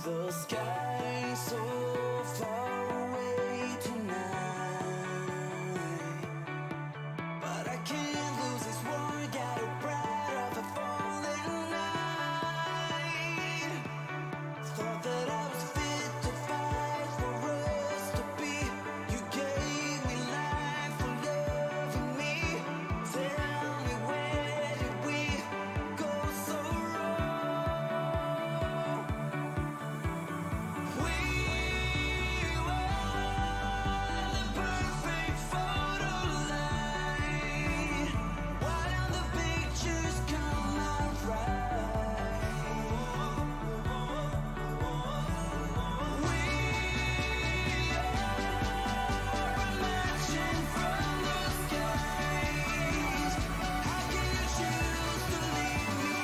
The sky so far away tonight, but I can't lose this war. Got a pride of a fallen night. Thought that I was fit to fight for us to be. You gave me life for loving me. Tell me, where did we go so wrong? We were the perfect photo line. Why don't the pictures come out right? We are emerging from the skies. How can you choose to leave me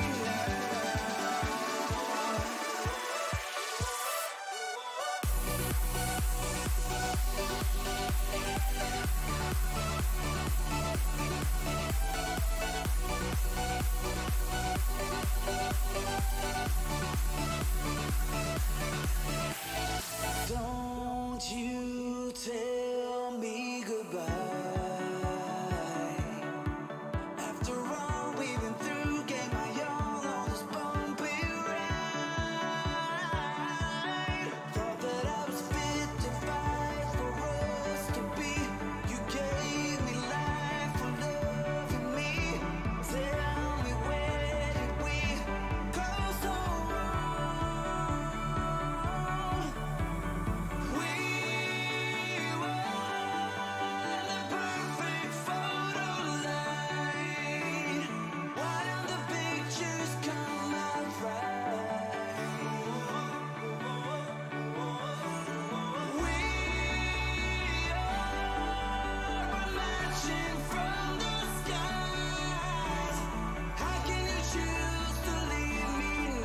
Don't you tell me goodbye. After all we've been through, gave my all on this bumpy ride. Thought that I was fit to fight for us to be. You gave me life for loving me. Tell me, where did we go so wrong? We were the perfect photo line. Why don't the pictures come out right? We are emerging from the skies. How can you choose to leave me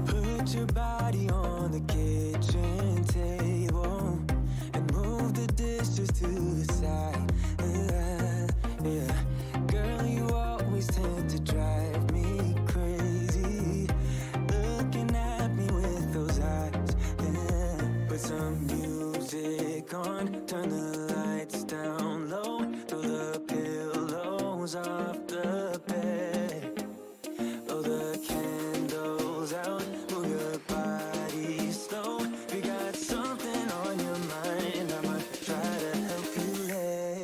Put your body on the kitchen table and move the dishes to the side. Yeah. Girl, you always tend to drive me crazy, looking at me with those eyes. Yeah. Put some music on, turn the lights down low, throw the pillows off the bed, blow the candles out, move your body slow. If you got something on your mind, I'ma try to help you let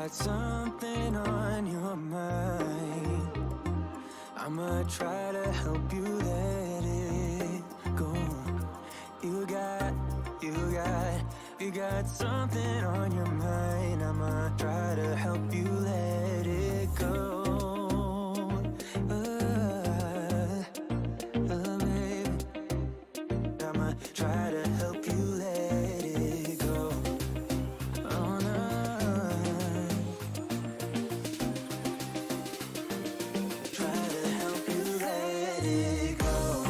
got something on your mind. I'ma try to help you let it go. You got something on your mind. I'ma try to help you let it go. Baby, I'ma try to help you let it go. Oh no. Try to help you let it go.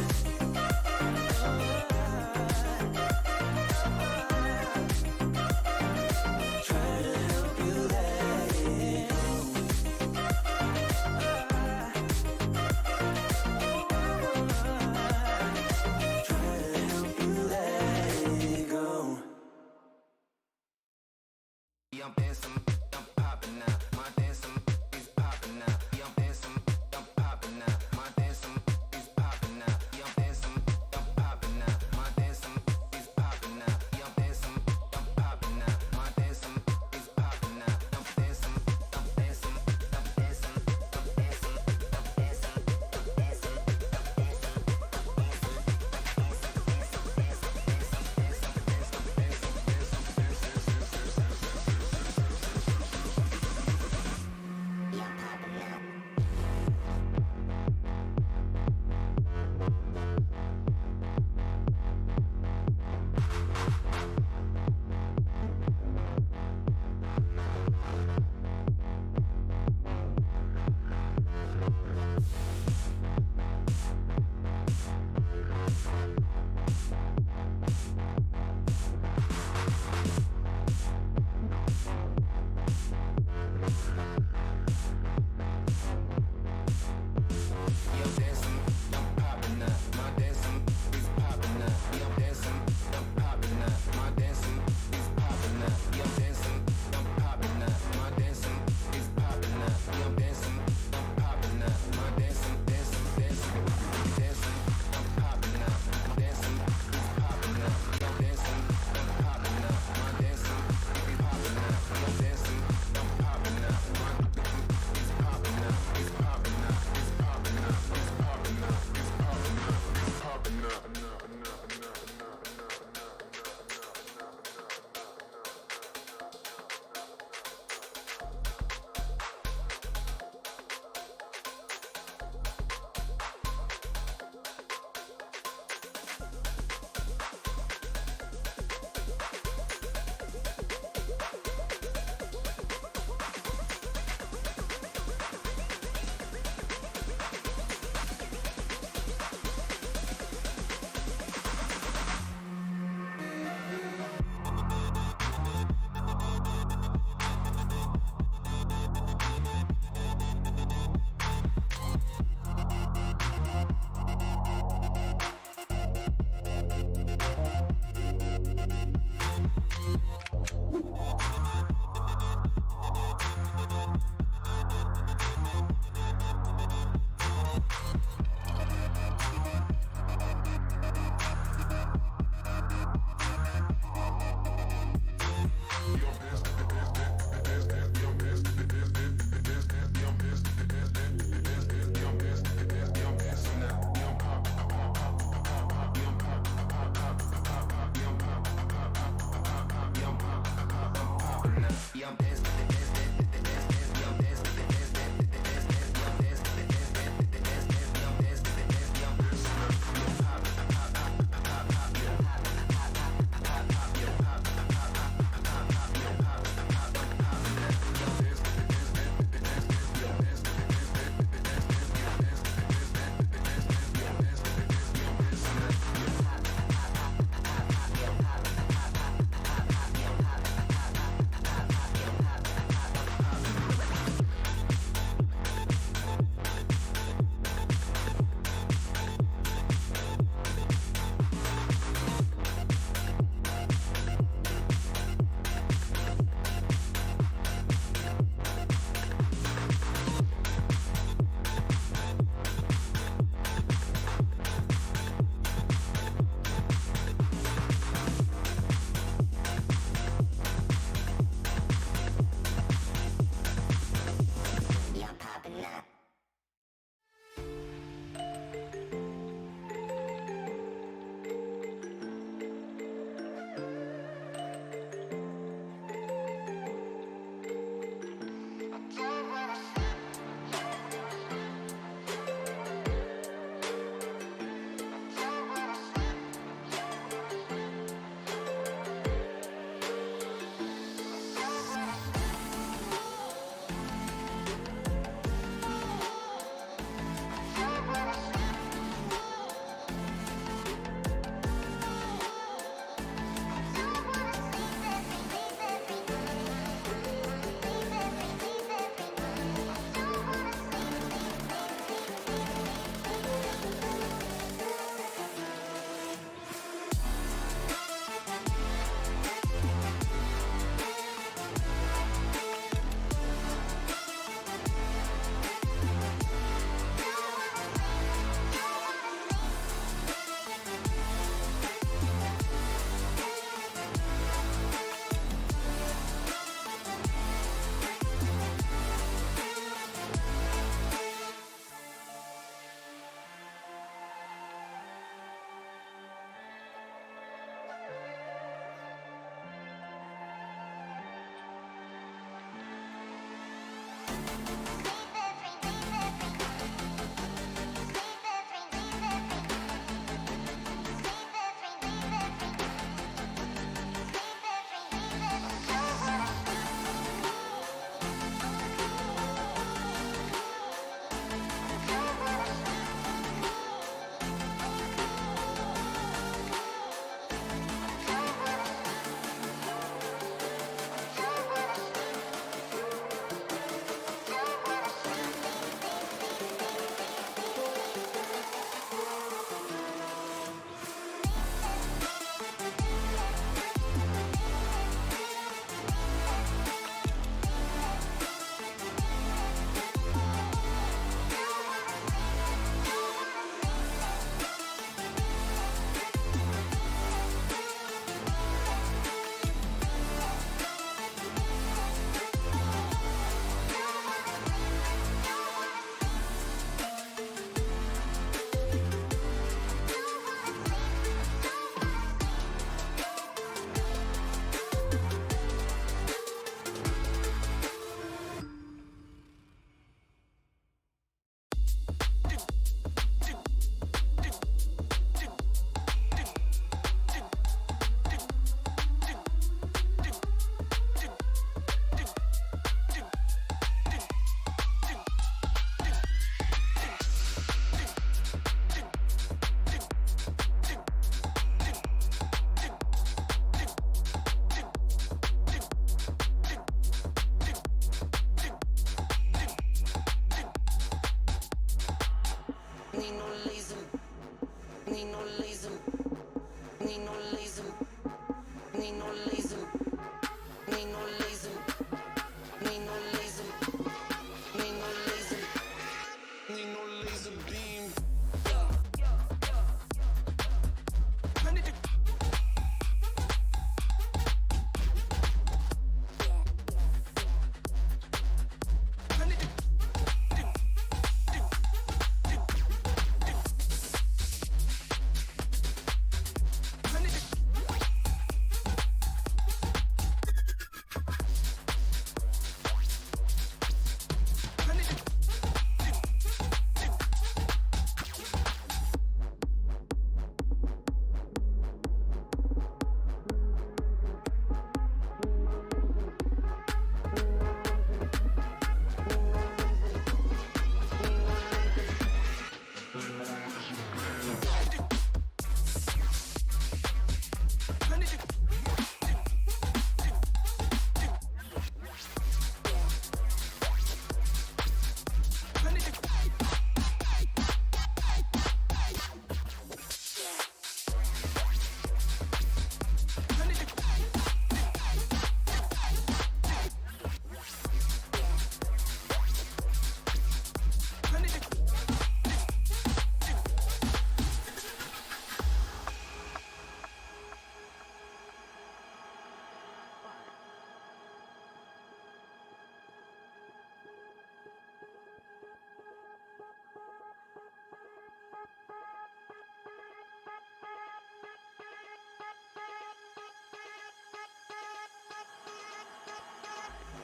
I'm dancing, I'm popping now. My dancing is popping now. I'm dancing, I'm popping now. My dancing is popping now. I'm dancing, I'm popping now. My dancing is popping now. I'm dancing, I'm popping now. My dancing is popping now. I'm dancing, I'm dancing, I'm dancing, I'm dancing, I'm dancing, I'm dancing, Need no laser. Need no laser. Need no laser. Need no laser. Need no laser beam.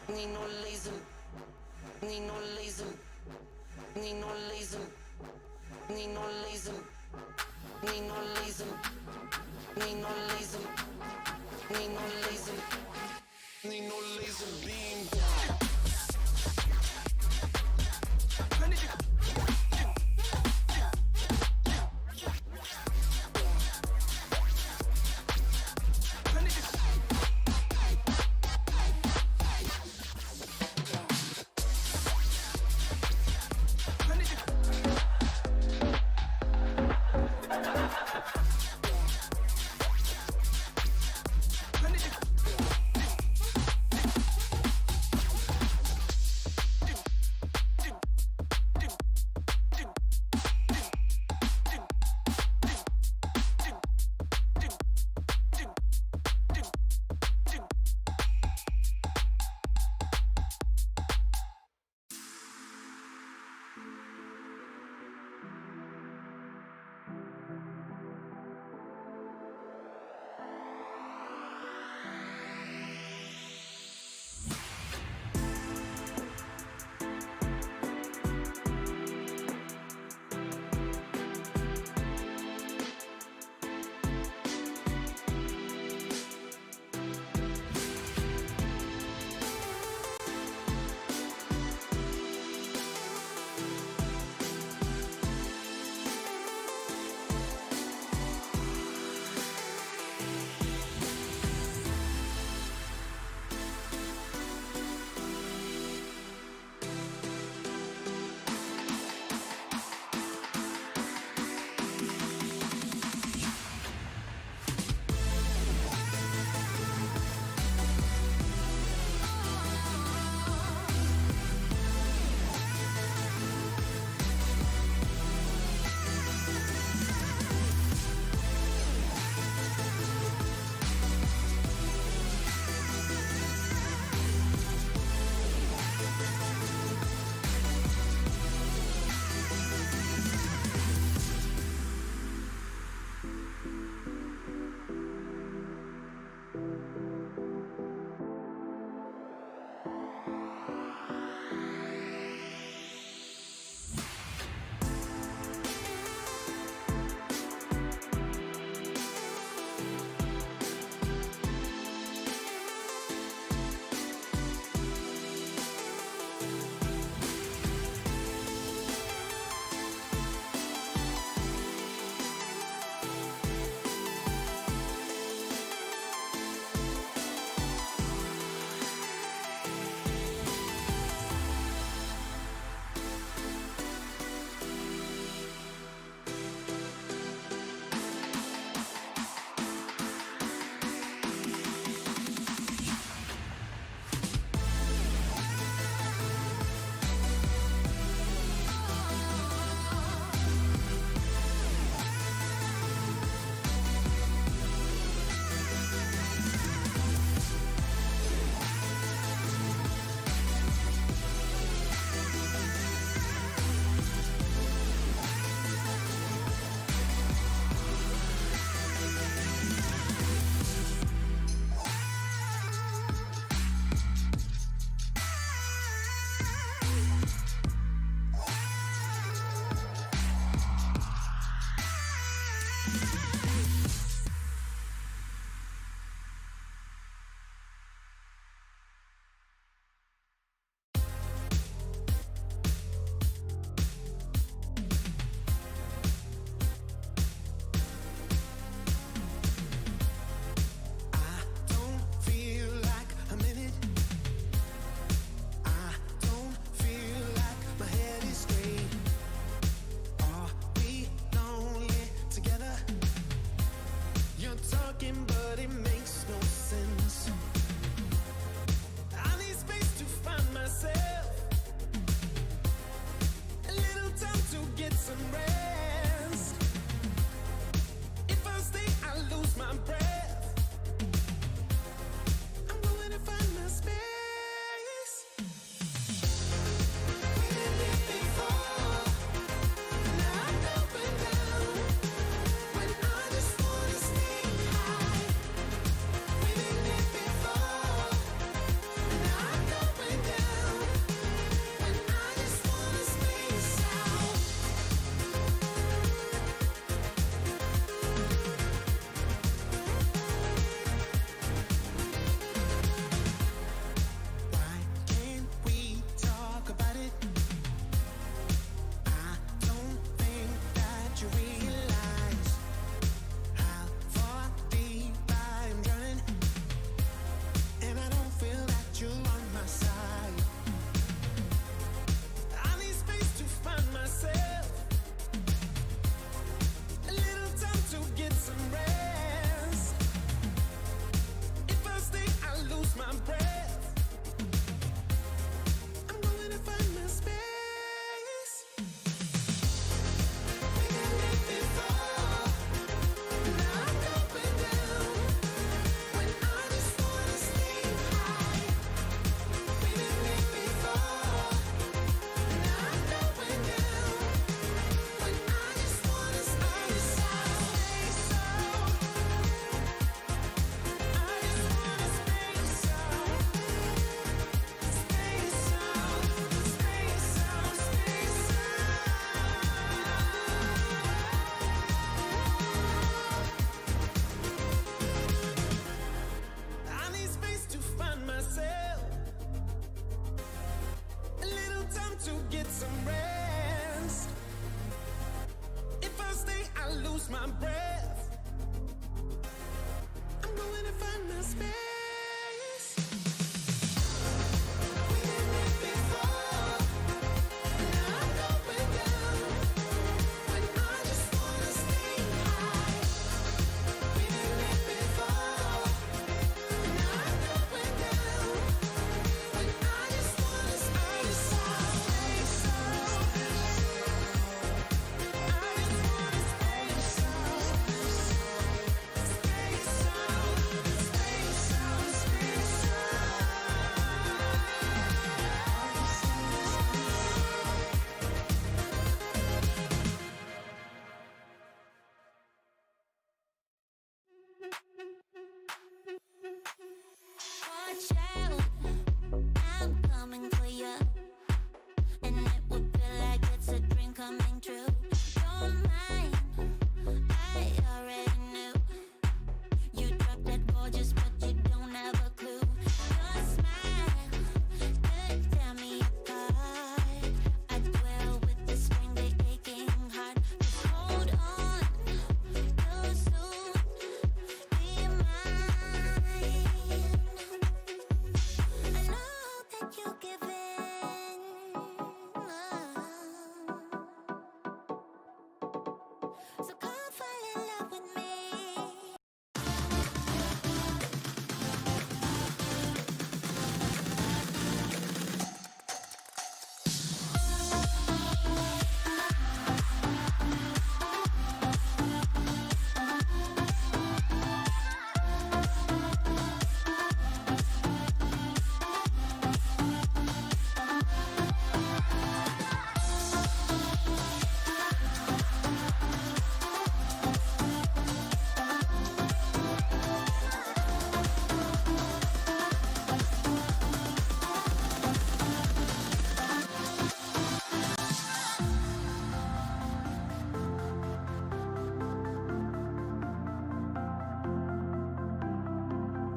Need no laser. Need no laser. Need no laser. Need no laser. Need no laser. Need no laser. Need no laser. Need no laser beam. Watch out, I'm coming for you, and it will feel like it's a dream coming true. Don't mind, I already knew. You drop that gorgeous, but you don't have a clue. Your smile could tear me apart. I dwell with this strangely aching heart. Just hold on, you'll soon be mine. I know that you give in, so come fall in love with me.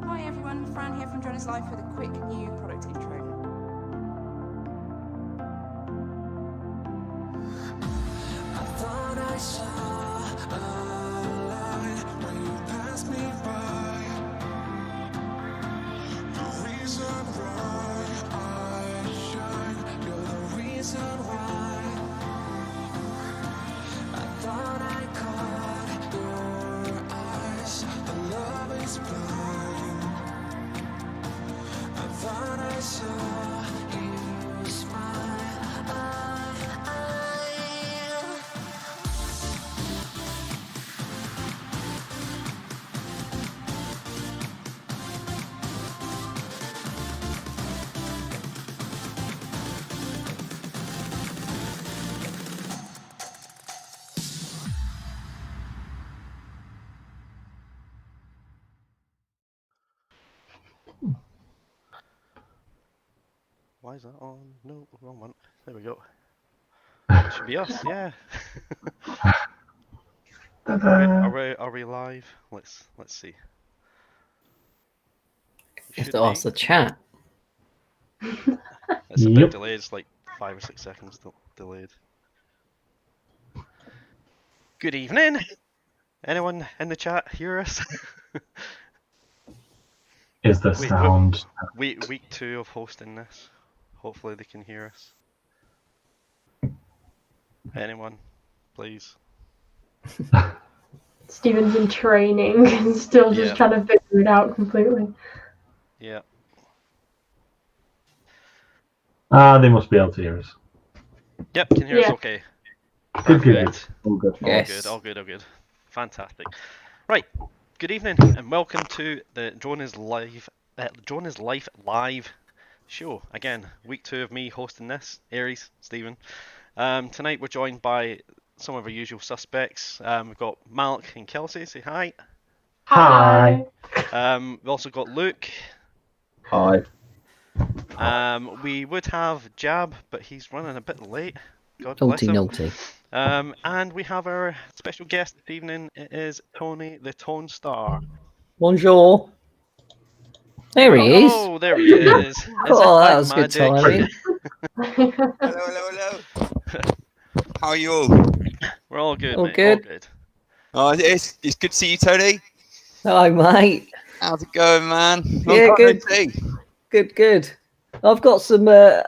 Hi everyone, Fran here from Droneislife with a quick new product intro. I thought I saw a light when you passed me by. The reason why I shine, you're the reason why. I thought I caught your eyes, the love is blind. I thought I saw you smile. Why is that on? No, wrong one. There we go. Should be us, yeah. Are we live? Let's see. You have to ask the chat. It's a bit delayed. It's like 5 or 6 seconds delayed. Good evening. Anyone in the chat hear us? Is the sound? Week 2 of hosting this. Hopefully they can hear us. Anyone, please. Stephen's in training and still just trying to figure it out completely. Yeah. They must be able to hear us. Yep, can hear us okay. Good. All good. Yes. All good. Fantastic. Right. Good evening and welcome to the Droneislife live show. Again, week 2 of me hosting this. Aries, Stephen. Tonight we're joined by some of our usual suspects. We've got Malik and Kelsey. Say hi. Hi. We've also got Luke. Hi. We would have Jab, but he's running a bit late. God bless him. Naughty. And we have our special guest this evening. It is Tony the Tonstar. Bonjour. There he is. Oh, there he is. Oh, that was good timing. Hello. How are you all? We're all good, All mate. good. All good. Oh, it's good to see you, Tony. Hi, mate. How's it going, man? Yeah, good. Good. I've got some dirt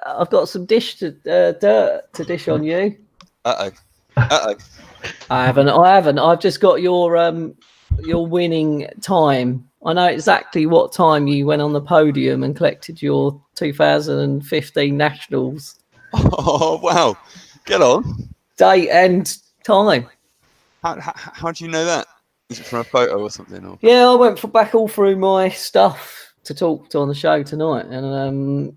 to dish on you. Uh-oh. I haven't. I've just got your winning time. I know exactly what time you went on the podium and collected your 2015 nationals. Oh wow! Get on. Date and time. How do you know that? Is it from a photo or something? Or? Yeah, I went back all through my stuff to talk to on the show tonight, and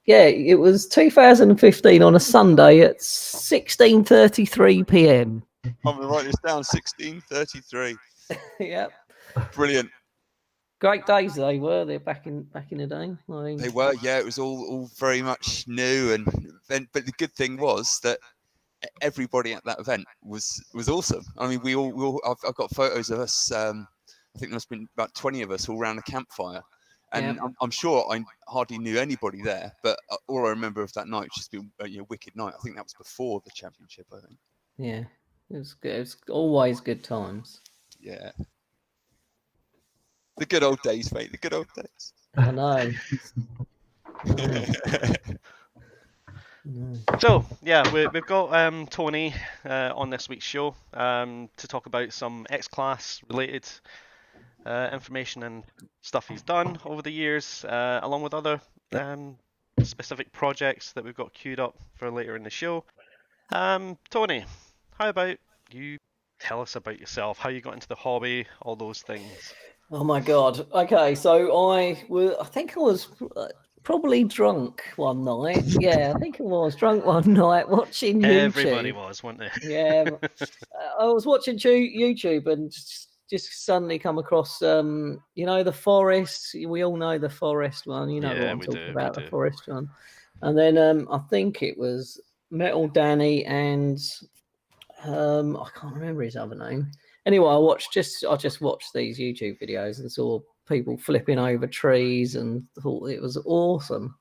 yeah, it was 2015 on a Sunday at 16:33 p.m. I'm gonna write this down. 16:33. Yep. Brilliant. Great days they were. They're back in the day. I mean, They were. Yeah, it was all very much new, but the good thing was that everybody at that event was awesome. I mean, we all I've got photos of us. I think there's been about 20 of us all around a campfire, and Yep. I'm sure I hardly knew anybody there. But all I remember of that night was just being a wicked night. I think that was before the championship. I think. Yeah, it was good. It was always good times. Yeah. The good old days, mate. The good old days. I know. So yeah, we've got Tony on this week's show to talk about some X-Class related information and stuff he's done over the years, along with other specific projects that we've got queued up for later in the show. Tony, how about you tell us about yourself, how you got into the hobby, all those things? Oh my God. Okay, so I think I was probably drunk one night. Yeah, I think I was drunk one night watching YouTube. Everybody was, weren't they? Yeah, I was watching YouTube and just suddenly come across, the forest. We all know the forest one. You know what I'm talking about, the forest one. And then I think it was Metal Danny and I can't remember his other name. Anyway, I just watched these YouTube videos and saw people flipping over trees and thought it was awesome.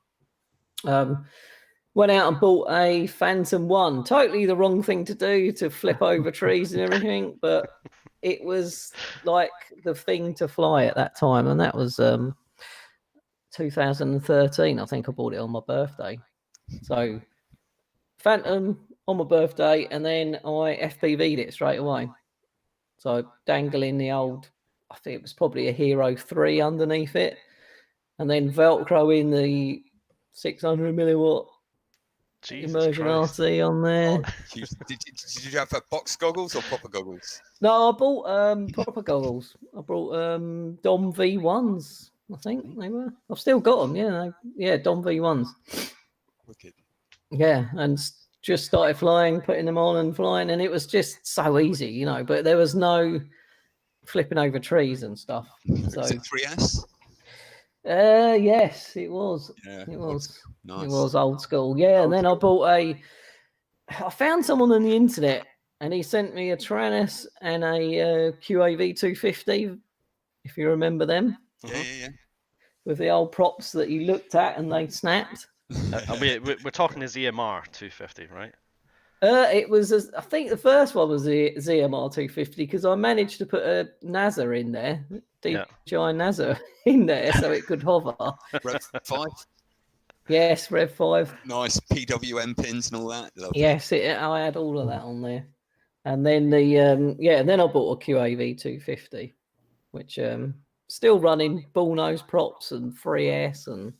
Went out and bought a Phantom 1. Totally the wrong thing to do, to flip over trees and everything, but it was like the thing to fly at that time, and that was 2013. I think I bought it on my birthday. So Phantom on my birthday, and then I FPV'd it straight away. So dangling the old, I think it was probably a Hero 3 underneath it, and then Velcro in the 600 milliwatt immersion RC on there. Did you have box goggles or proper goggles? No, I bought proper goggles. I bought Dom V1s. I think they were. I've still got them. Yeah, Dom V1s. Wicked. Yeah, and just started flying, putting them on and flying, and it was just so easy, but there was no flipping over trees and stuff. So is it 3S? Yes, it was. Yeah, it was. Nice. It was old school. Yeah, and then I found someone on the internet, and he sent me a Tyrannus and a QAV 250, if you remember them. Yeah. With the old props that you looked at and they snapped. We're talking the ZMR 250, right? It was, I think the first one was the ZMR 250, because I managed to put a NASA in there, DJI NASA in there, so it could hover. Rev 5? Yes, Rev 5. Nice PWM pins and all that. Lovely. Yes, I had all of that on there. And then then I bought a QAV 250, which still running bullnose props and 3S, and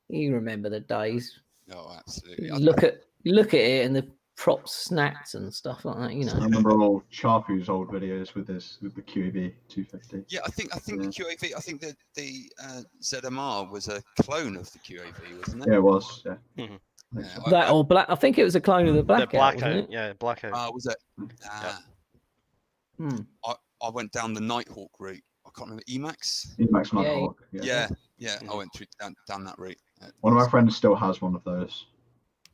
you remember the days. Oh, absolutely. You look at it and the props snapped and stuff like that. I remember all Sharpoo's old videos with the QAV 250. Yeah, I think the QAV. I think that the ZMR was a clone of the QAV, wasn't it? Yeah, it was. Yeah. Mm-hmm. That or black. I think it was a clone of the Blackout. Blackout, wasn't it? yeah, Blackout. Was it? I went down the Nighthawk route. I can't remember Emacs. Emacs Nighthawk. Yeah. I went through down that route. One of my friends still has one of those.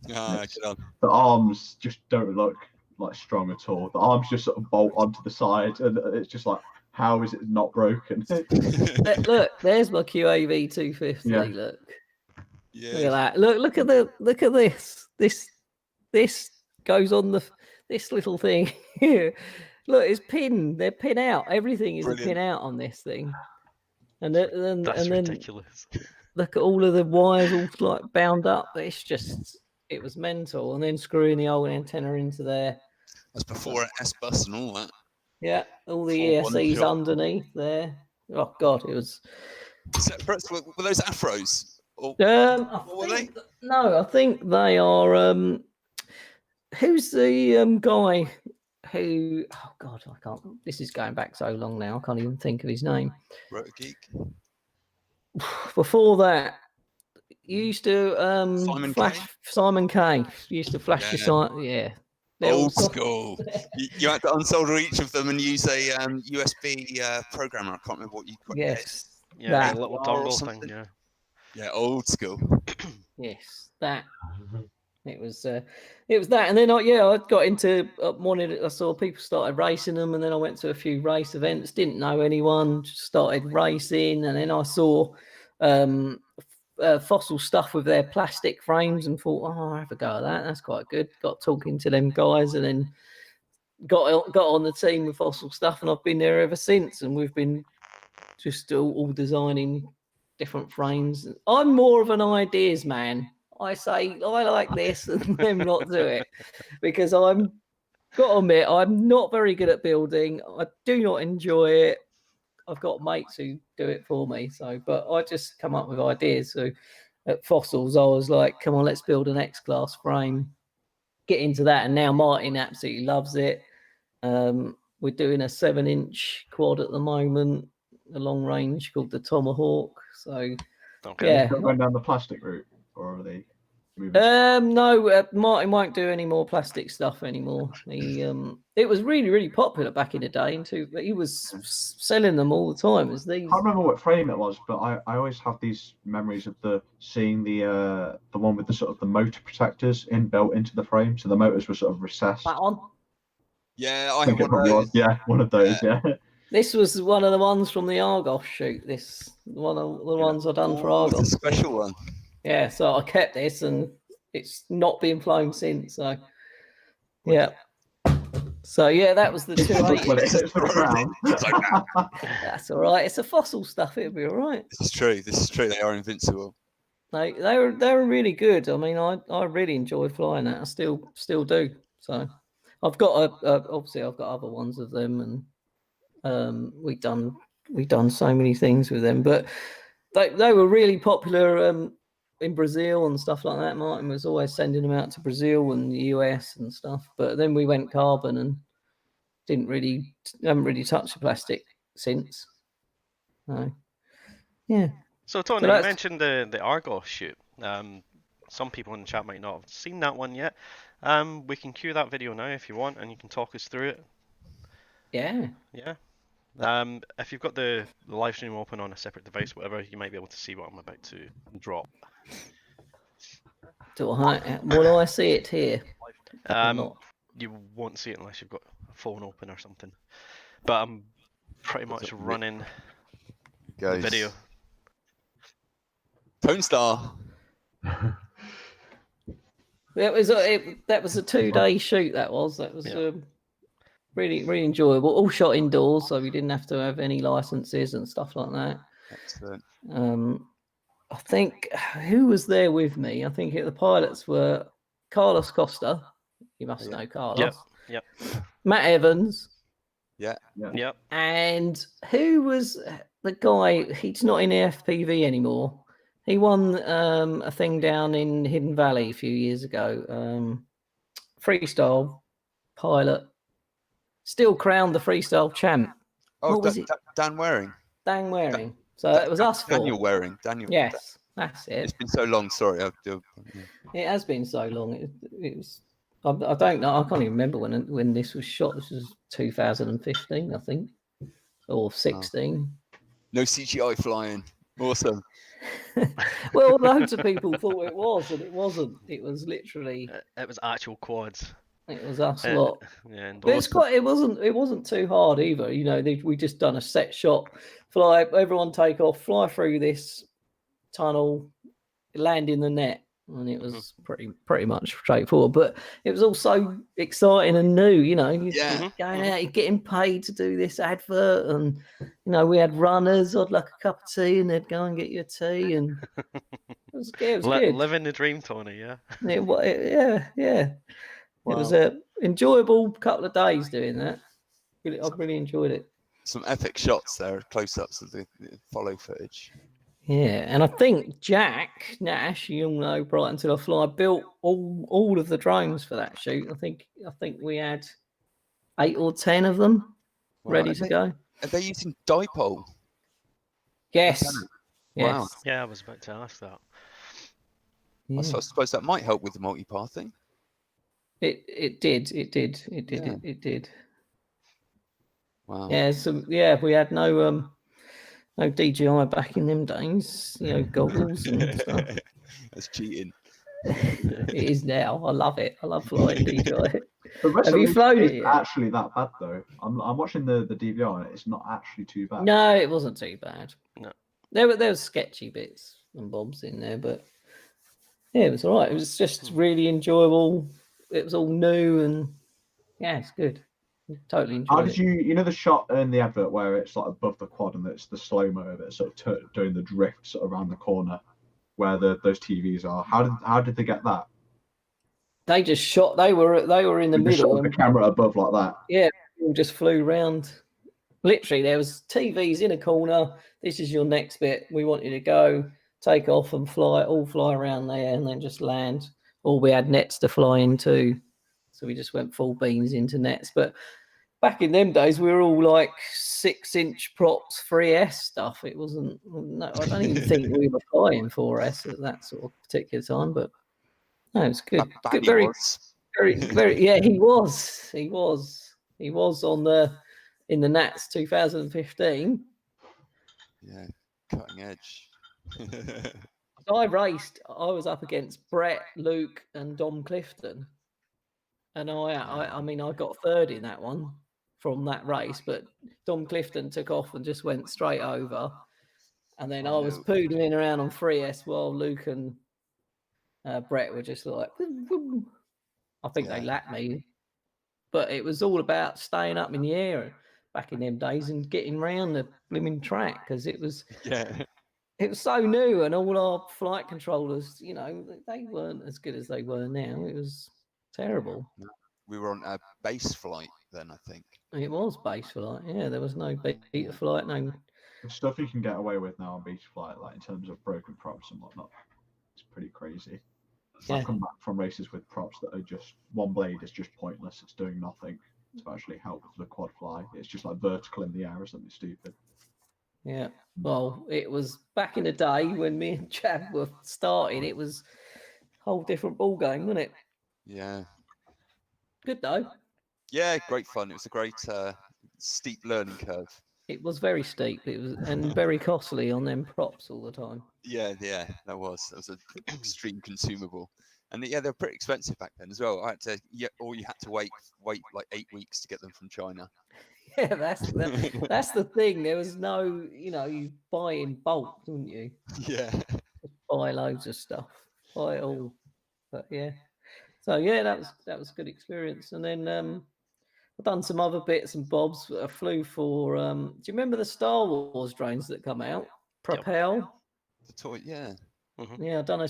Get on. The arms just don't look like strong at all. The arms just sort of bolt onto the side, and it's just like, how is it not broken? Look, there's my QAV 250. Yeah. Look. Yeah. Look at that. Look at this. This goes on this little thing here. Look, it's pinned. They're pin out. Everything is a pin out on this thing. And then That's ridiculous. Look at all of the wires all like bound up. It was mental. And then screwing the old antenna into there. That's before S-Bus and all that. Yeah, all the Full one ESCs shot. underneath there. Oh God, it was. Separates, were those afros? Or No, I think they are. Who's the guy who? Oh God, I can't. This is going back so long now. I can't even think of his name. Rotor Geek. Before that, you used to Simon flash. K? Simon K. Used to flash your sign. Yeah. Old school. You had to unsolder each of them and use a USB programmer. I can't remember what you called it. Yes. Yeah, that a little dongle thing. Yeah. Yeah, old school. Yes, that. It was that, and then I got into I saw people started racing them, and then I went to a few race events. Didn't know anyone, just started racing, and then I saw Fossil stuff with their plastic frames, and thought, oh, I'll have a go at that. That's quite good. Got talking to them guys, and then got on the team with Fossil stuff, and I've been there ever since. And we've been just all designing different frames. I'm more of an ideas man. I say I like this and them not do it, because got to admit, I'm not very good at building. I do not enjoy it. I've got mates who do it for me. But I just come up with ideas. So at Fossils, I was like, come on, let's build an X-class frame. Get into that, and now Martin absolutely loves it. We're doing a 7-inch quad at the moment, a long range called the Tomahawk. So yeah, going down the plastic route, or are they moving? No, Martin won't do any more plastic stuff anymore. It was really, really popular back in the day, and he was selling them all the time. As these, I can't remember what frame it was, but I always have these memories of seeing the one with the sort of the motor protectors inbuilt into the frame, so the motors were sort of recessed. That one. Yeah, I have one of those. Yeah, one of those. Yeah. This was one of the ones from the Argos shoot. This one of the ones I done for Argos. It's a special one. Yeah, so I kept this, and it's not been flown since. So yeah. So yeah, that was the 280. That's all right. It's a Fossil stuff. It'll be all right. This is true. They are invincible. They were really good. I mean, I really enjoyed flying that. I still do. So I've got obviously I've got other ones of them, and we've done so many things with them. But they were really popular in Brazil and stuff like that. Martin was always sending them out to Brazil and the US and stuff. But then we went carbon and haven't really touched the plastic since. So, yeah. So Tony, you mentioned the Argos shoot. Some people in the chat might not have seen that one yet. We can cue that video now if you want, and you can talk us through it. Yeah. Yeah. If you've got the live stream open on a separate device, whatever, you might be able to see what I'm about to drop. Will I see it here? You won't see it unless you've got a phone open or something. But I'm pretty much running the video. Tonstar. That was a 2-day shoot. That was really, really enjoyable. All shot indoors, so we didn't have to have any licenses and stuff like that. Excellent. I think who was there with me? I think the pilots were Carlos Costa. You must know Carlos. Yep. Matt Evans. Yep. And who was the guy? He's not in the FPV anymore. He won a thing down in Hidden Valley a few years ago. Freestyle pilot. Still crowned the freestyle champ. Oh, what was it? Dan Waring. Dan Waring. So it was us four. Daniel Waring. Yes, that's it. It's been so long. Sorry, It has been so long. It was. I don't know. I can't even remember when this was shot. This was 2015, I think, or 16. No CGI flying. Awesome. Well, loads of people thought it was, and it wasn't. It was literally. It was actual quads. It was us lot. Yeah, but it wasn't too hard either. You know, we just done a set shot, everyone take off, fly through this tunnel, land in the net, and it was pretty much straightforward. But it was also exciting and new. You know, you're going out, you're getting paid to do this advert, and you know, we had runners. I'd like a cup of tea, and they'd go and get you a tea, and it was good. Living the dream, Tony. Yeah. Yeah. Wow. It was a enjoyable couple of days doing that. I really enjoyed it. Some epic shots there, close-ups of the follow footage. Yeah, and I think Jack Nash, you all know Brighton Till I Fly, built all of the drones for that shoot. I think we had 8 or 10 of them ready to go. Are they using dipole? Yes. Wow. Yeah, I was about to ask that. Yeah. I suppose that might help with the multipathing. It did. Wow. Yeah, so we had no DJI back in them days, you know, goggles and stuff. That's cheating. It is now. I love it. I love flying DJI. Have you flown it? Actually, that bad though. I'm watching the DVR and it's not actually too bad. No, it wasn't too bad. No, there was sketchy bits and bobs in there, but yeah, it was all right. It was just really enjoyable. It was all new and yeah, it's good. Totally enjoyed How did you know the shot in the advert where it's like above the quad and it's the slow-mo of it sort of doing the drift sort of around the corner where those TVs are? How did they get that? They just shot. They were in the middle. Shot the camera above like that. Yeah, all just flew round. Literally, there was TVs in a corner. This is your next bit. We want you to go, take off and fly around there and then just land. Or we had nets to fly into. So we just went full beans into nets. But back in them days, we were all like 6-inch props, 3S stuff. It wasn't. No, I don't even think we were flying 4S at that sort of particular time. But no, it was good. Good, very. Yeah, he was. He was on in the Nats 2015. Yeah, cutting edge. I was up against Brett, Luke, and Dom Clifton. And I mean, I got third in that one from that race, but Dom Clifton took off and just went straight over. And then I was poodling around on 3S while Luke and Brett were just like, I think they lapped me. But it was all about staying up in the air back in them days and getting round the blooming track because it was so new and all our flight controllers, you know, they weren't as good as they were now. It was terrible. We were on a base flight then, I think. It was base flight, yeah. There was no beta flight, no. The stuff you can get away with now on beta flight, like in terms of broken props and whatnot, it's pretty crazy. I've come back from races with props that are just one blade is just pointless. It's doing nothing to actually help with the quad fly. It's just like vertical in the air or something stupid. Yeah. Well, it was back in the day when me and Chad were starting. It was a whole different ball game, wasn't it? Yeah. Good though. Yeah, great fun. It was a great steep learning curve. It was very steep. It was and very costly on them props all the time. Yeah, that was an extreme consumable, and yeah, they're pretty expensive back then as well. You had to wait like 8 weeks to get them from China. Yeah, that's the thing. There was no, you know, you buy in bulk, didn't you? Yeah. Buy loads of stuff, buy it all. But yeah, so yeah, that was a good experience. And then I've done some other bits and bobs. I flew for. Do you remember the Star Wars drones that come out? Propel. Yep. The toy, yeah. Mm-hmm. Yeah, I've done a.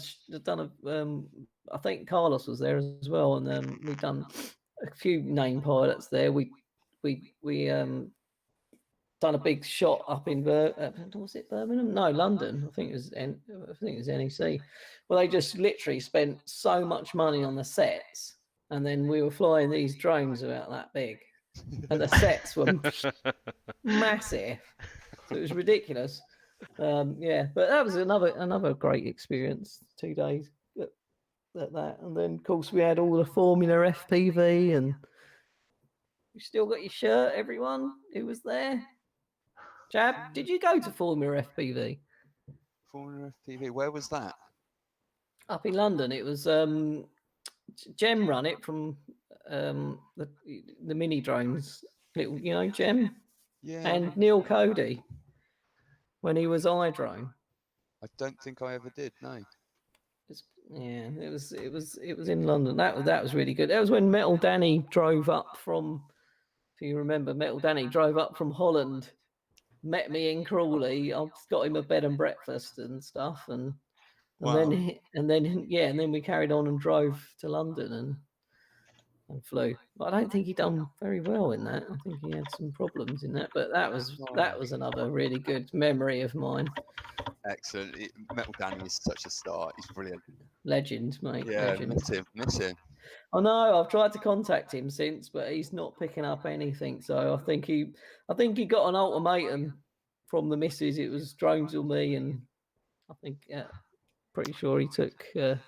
I think Carlos was there as well, and then we've done a few name pilots there. We done a big shot up in was it Birmingham? No, London. I think it was NEC. Well, they just literally spent so much money on the sets. And then we were flying these drones about that big, and the sets were massive. So it was ridiculous. Yeah, but that was another great experience. 2 days at that, and then of course we had all the Formula FPV, and you still got your shirt. Everyone who was there. Jab, did you go to Formula FPV? Formula FPV, where was that? Up in London. It was Jem run it from the mini drones, little, you know, Jem, and Neil Cody when he was iDrone. I don't think I ever did. No. It was in London. That was really good. That was when Metal Danny drove up from. If you remember, Metal Danny drove up from Holland, met me in Crawley. I got him a bed and breakfast and stuff, and then we carried on and drove to London and flew. But I don't think he done very well in that. I think he had some problems in that. But that was another really good memory of mine. Excellent. Metal Danny is such a star. He's brilliant. Legend, mate. Yeah, legend. miss him. I know. I've tried to contact him since, but he's not picking up anything. So I think he got an ultimatum from the missus. It was drones or me, and I think pretty sure he took the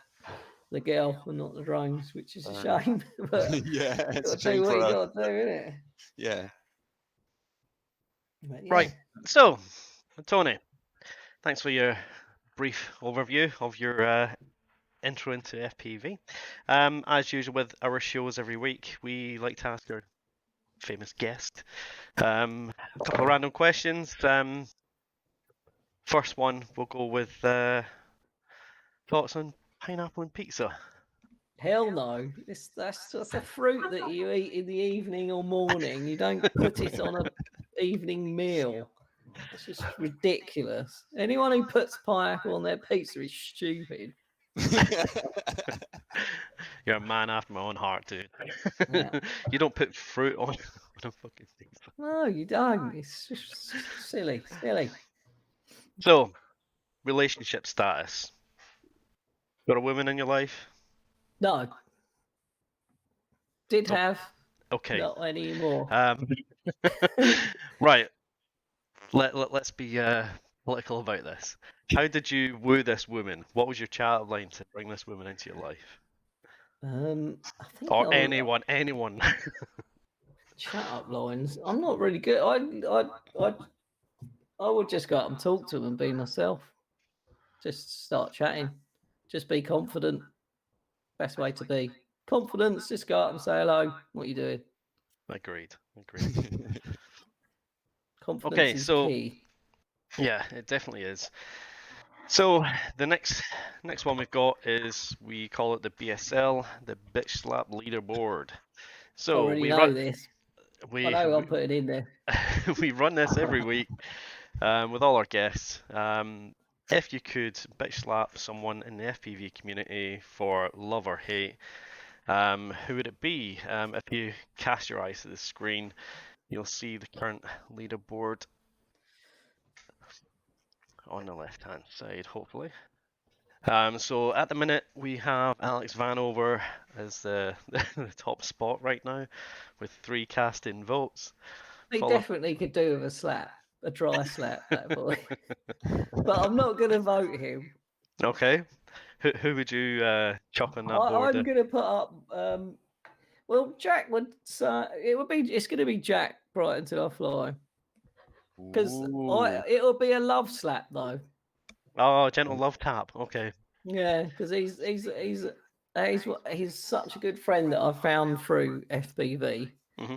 girl and not the drones, which is a shame. But yeah, it's a shame shame what for you her. got to do, isn't it? Yeah. But, Right. So, Tony, thanks for your brief overview of your intro into FPV. As usual with our shows every week, we like to ask our famous guest a couple of random questions. First one, we'll go with thoughts on pineapple and pizza. Hell no. That's a fruit that you eat in the evening or morning. You don't put it on an evening meal. It's just ridiculous. Anyone who puts pineapple on their pizza is stupid. You're a man after my own heart, dude. Yeah. You don't put fruit on a fucking pizza. No, you don't. It's just silly. So, relationship status. Got a woman in your life? No. Did have. Okay. Not anymore. Right. Let's be political about this. How did you woo this woman? What was your chat line to bring this woman into your life? I think or anyone. Chat up lines. I'm not really good. I would just go up and talk to them and be myself. Just start chatting. Just be confident. Best way to be. Confidence. Just go up and say hello. What are you doing? Agreed. Confidence is key. Yeah, it definitely is. So the next one we've got is, we call it the BSL, the Bitch Slap Leaderboard. So I know this. I know I'm putting in there. We run this every week with all our guests. If you could bitch slap someone in the FPV community for love or hate, who would it be? If you cast your eyes to the screen, you'll see the current leaderboard on the left-hand side, hopefully. So at the minute, we have Alex Vanover as the top spot right now, with 3 cast-in votes. He definitely could do with a dry slap, that boy. But I'm not going to vote him. Okay. Who would you chuck on that board? I'm going to put up. Well, Jack would. It's going to be Jack Brighton Till I Fly. Because it'll be a love slap though. Oh, gentle love tap. Okay. Yeah, because he's such a good friend that I found through FPV. Mm-hmm.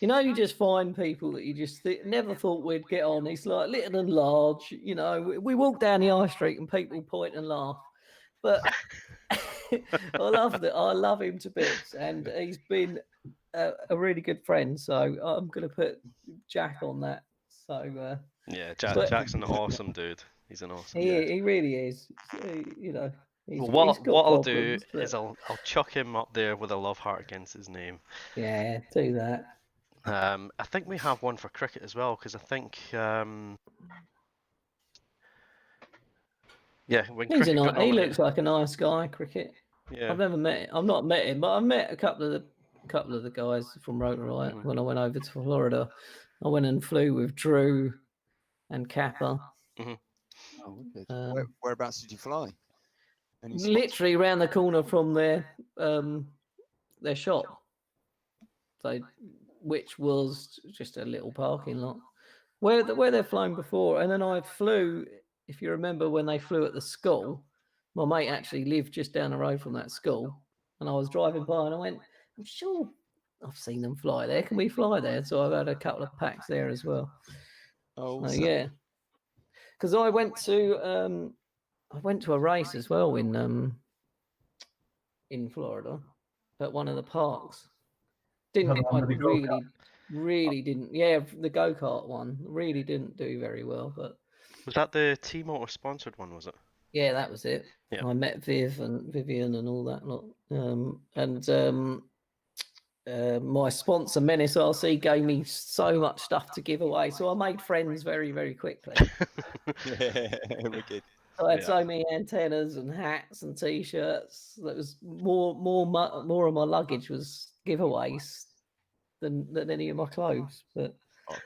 You know, you just find people that you just never thought we'd get on. He's like little and large. You know, we walk down the high street and people point and laugh. But I love him to bits, and he's been a really good friend. So I'm going to put Jack on that. So yeah, Jack's an awesome dude. He's an awesome guy. He really is. You know. What I'll do is I'll chuck him up there with a love heart against his name. Yeah, do that. I think we have one for cricket as well, because I think he looks like a nice guy. Cricket. Yeah. I've never met him. I've not met him, but I've met a couple of the guys from Rotor Riot when I went over to Florida. I went and flew with Drew and Kappa. Mm-hmm. Oh, good. Whereabouts did you fly? Literally around the corner from their shop. So, which was just a little parking lot where they've flown before. And then I flew, if you remember, when they flew at the school. My mate actually lived just down the road from that school, and I was driving by and I went, I'm sure I've seen them fly there. Can we fly there? So I've had a couple of packs there as well. Oh, yeah. Because I went to a race as well in in Florida at one of the parks. Really didn't. Yeah, the go-kart one really didn't do very well. But was that the T-Motor sponsored one? Was it? Yeah, that was it. Yeah. I met Vivian and all that lot. My sponsor, Menace RC, gave me so much stuff to give away. So I made friends very, very quickly. Wicked. I had so many antennas and hats and T-shirts. That was more of my luggage was giveaways than any of my clothes. But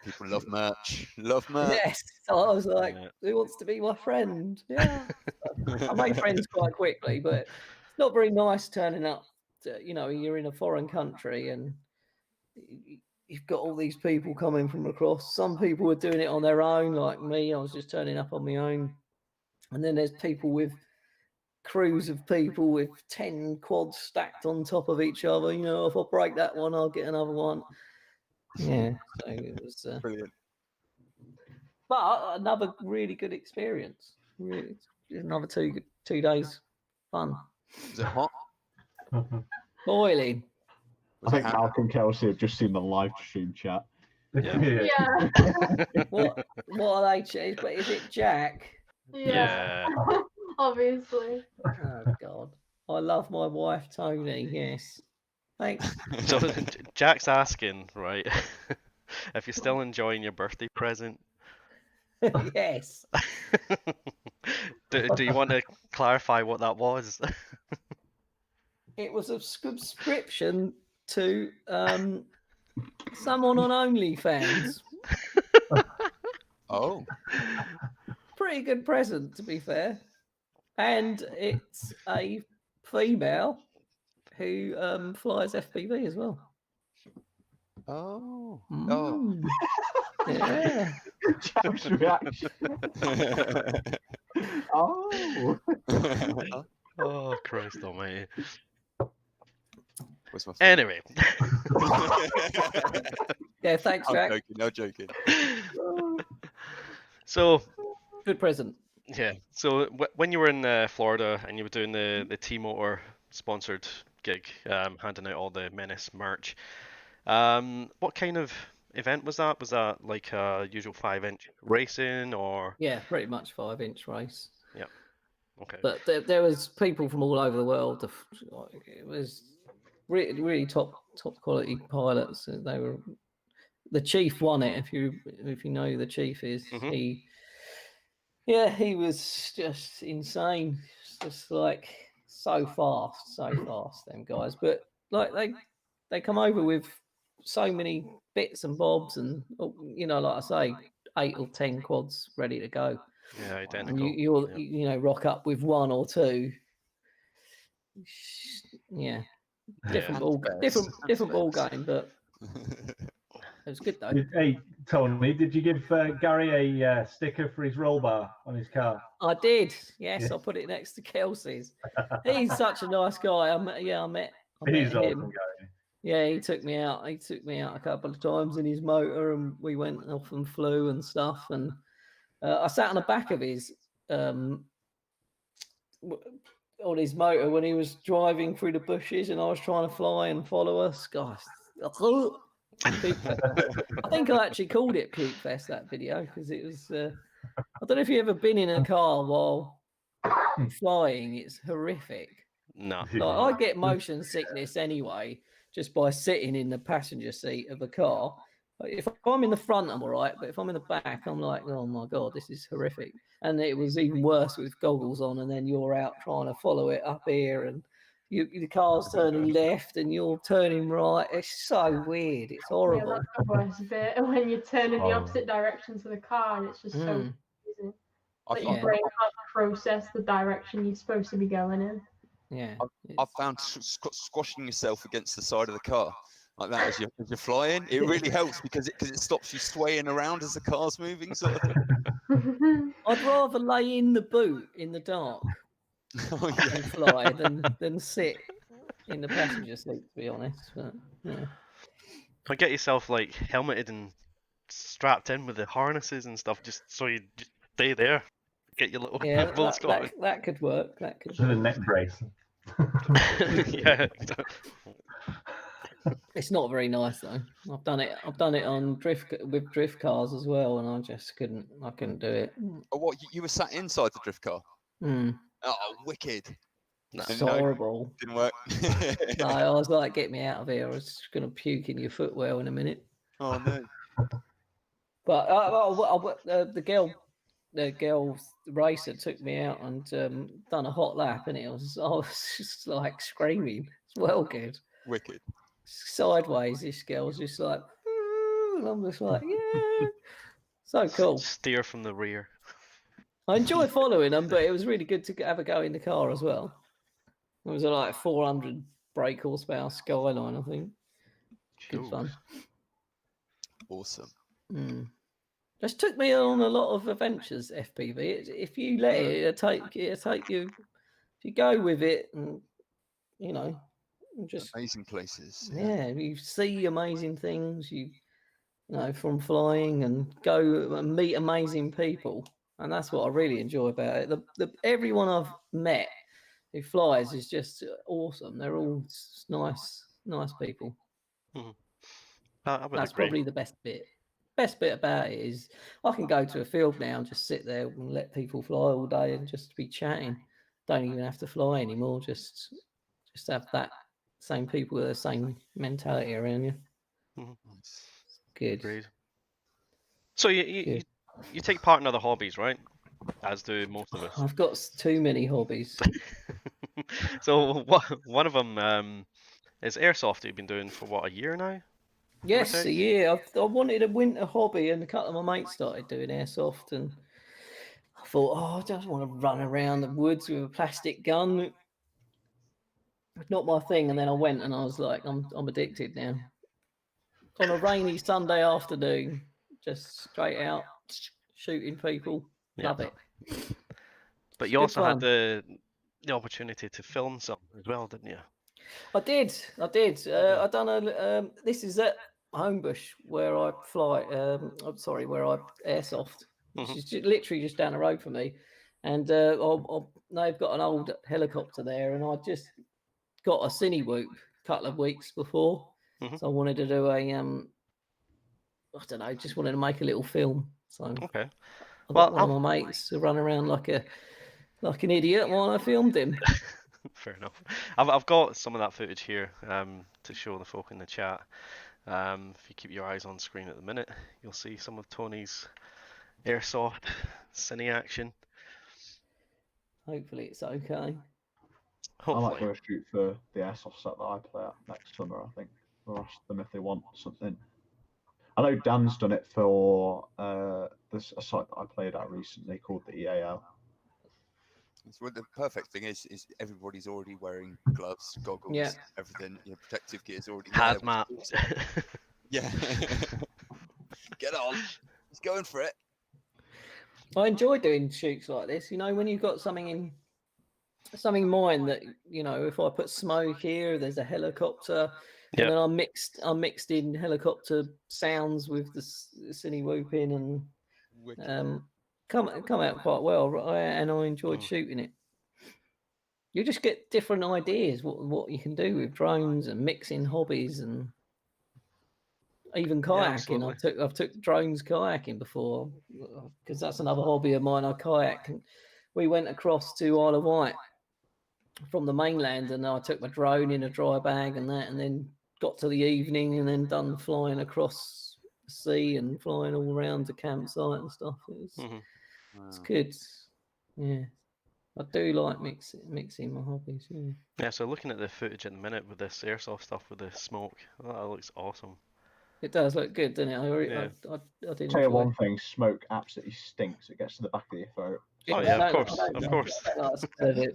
people love merch. Love merch. Yes, so I was like, who wants to be my friend? Yeah, I made friends quite quickly, but it's not very nice turning up. You're in a foreign country and you've got all these people coming from across. Some people were doing it on their own, like me. I was just turning up on my own. And then there's people with crews of people with 10 quads stacked on top of each other. If I break that one, I'll get another one. Yeah, so it was brilliant. But another really good experience. Really, another 2 days fun. Was it hot? Boiling. I think Malcolm and Kelsey have just seen the live stream chat. Yeah. What are they? Is it Jack? Yeah. Obviously. Oh God, I love my wife Tony. Yes, thanks. So Jack's asking, right, if you're still enjoying your birthday present. Yes. Do you want to clarify what that was? It was a subscription to someone on OnlyFans. Oh. Pretty good present, to be fair. And it's a female who flies FPV as well. Oh. Yeah. Jack's reaction. Oh. Oh, Christ almighty. Where's my phone? Anyway. Yeah, thanks, Jack. No joking. So, good present. Yeah. So when you were in Florida and you were doing the T-Motor sponsored gig, handing out all the Menace merch, what kind of event was that? Was that like a usual 5-inch racing or? Yeah, pretty much 5-inch race. Yeah. Okay. But there was people from all over the world. It was really, really top quality pilots. They were. The chief won it. If you know who the chief is, he was just insane. Just like so fast, them guys. But like they come over with so many bits and bobs, and like I say, 8 or 10 quads ready to go. Yeah, identical. And you rock up with 1 or 2. Yeah, different ball game, but it was good though. Hey Tony, did you give Gary a sticker for his roll bar on his car? I did. Yes, I put it next to Kelsey's. He's such a nice guy. I met He's him. awesome, Gary. Yeah, he took me out. He took me out a couple of times in his motor, and we went off and flew and stuff. And I sat on the back of his on his motor when he was driving through the bushes, and I was trying to fly and follow us. Gosh, I think I actually called it Puke Fest, that video, because it was. I don't know if you've ever been in a car while flying. It's horrific. No. Like, I get motion sickness anyway, just by sitting in the passenger seat of a car. If I'm in the front, I'm all right. But if I'm in the back, I'm like, oh my God, this is horrific. And it was even worse with goggles on, and then you're out trying to follow it up here, and the car's turning left and you're turning right. It's so weird. It's horrible. Yeah, that's the worst bit. When you're turning the opposite direction to the car, and it's just so confusing. Like your brain can't process the direction you're supposed to be going in. Yeah. I've found squashing yourself against the side of the car like that as you're flying, it really helps because it stops you swaying around as the car's moving, sort of thing. I'd rather lay in the boot in the dark and fly than sit in the passenger seat, to be honest. But, yeah. But get yourself like helmeted and strapped in with the harnesses and stuff, just so you stay there. Get your little bullets going. That could work. That could. The neck brace. Yeah. It's not very nice though. I've done it on drift cars as well, and I just couldn't do it. Oh, what you were sat inside the drift car? Mm. Oh, wicked! It's horrible. Didn't work. No, I was like, get me out of here. I was going to puke in your footwell in a minute. Oh no! But the girl racer took me out and done a hot lap, and I was just like screaming. It's well good. Wicked. Sideways, this girl's just like, and I'm just like, yeah, so cool. Steer from the rear. I enjoy following them, but it was really good to have a go in the car as well. It was like 400 brake horsepower Skyline, I think. Good fun. Awesome. Just took me on a lot of adventures. FPV. If you let it, it'll take you. If you go with it, and just amazing places. Yeah, you see amazing things. You know, from flying and go and meet amazing people, and that's what I really enjoy about it. Everyone I've met who flies is just awesome. They're all nice people. That's probably the best bit. Best bit about it is I can go to a field now and just sit there and let people fly all day and just be chatting. Don't even have to fly anymore. Just have that same people with the same mentality around you. Good. Great. So you take part in other hobbies, right? As do most of us. I've got too many hobbies. So one of them is airsoft. You've been doing for what, a year now? Yes, a year. I wanted a winter hobby, and a couple of my mates started doing airsoft, and I thought, I just want to run around the woods with a plastic gun. Not my thing. And then I went, and I was like, I'm addicted now. On a rainy Sunday afternoon, just straight out shooting people. Love it. But you also had the opportunity to film some as well, didn't you? I did. I done this is at Homebush where I fly. Where I airsoft, which is literally just down the road from me. And they've got an old helicopter there, and I just got a cine whoop a couple of weeks before, so I wanted to do a I don't know, just wanted to make a little film. So okay, I got one of my mates to run around like an idiot while I filmed him. Fair enough. I've got some of that footage here to show the folk in the chat. If you keep your eyes on screen at the minute, you'll see some of Tony's airsoft cine action. Hopefully it's okay. I might go shoot for the airsoft set that I play at next summer, I think. Or ask them if they want something. I know Dan's done it for there's a site that I played at recently called the EAL. Well, the perfect thing is everybody's already wearing gloves, goggles, everything. Protective gear is already there. Hazmat. Yeah. Get on. He's going for it. I enjoy doing shoots like this. When you've got something in mind that if I put smoke here, there's a helicopter, and then I mixed in helicopter sounds with the cine whooping, and come out quite well, and I enjoyed shooting it. You just get different ideas what you can do with drones and mixing hobbies and even kayaking. I've took drones kayaking before because that's another hobby of mine. I kayak. We went across to Isle of Wight from the mainland, and I took my drone in a dry bag and then got to the evening and then done flying across the sea and flying all around the campsite and stuff. It's good. Yeah, I do like mixing my hobbies. Yeah. So looking at the footage in a minute with this airsoft stuff with the smoke, that looks awesome. It does look good, doesn't it? I did. Tell you one thing: smoke absolutely stinks. It gets to the back of your throat. Oh yeah, of course. But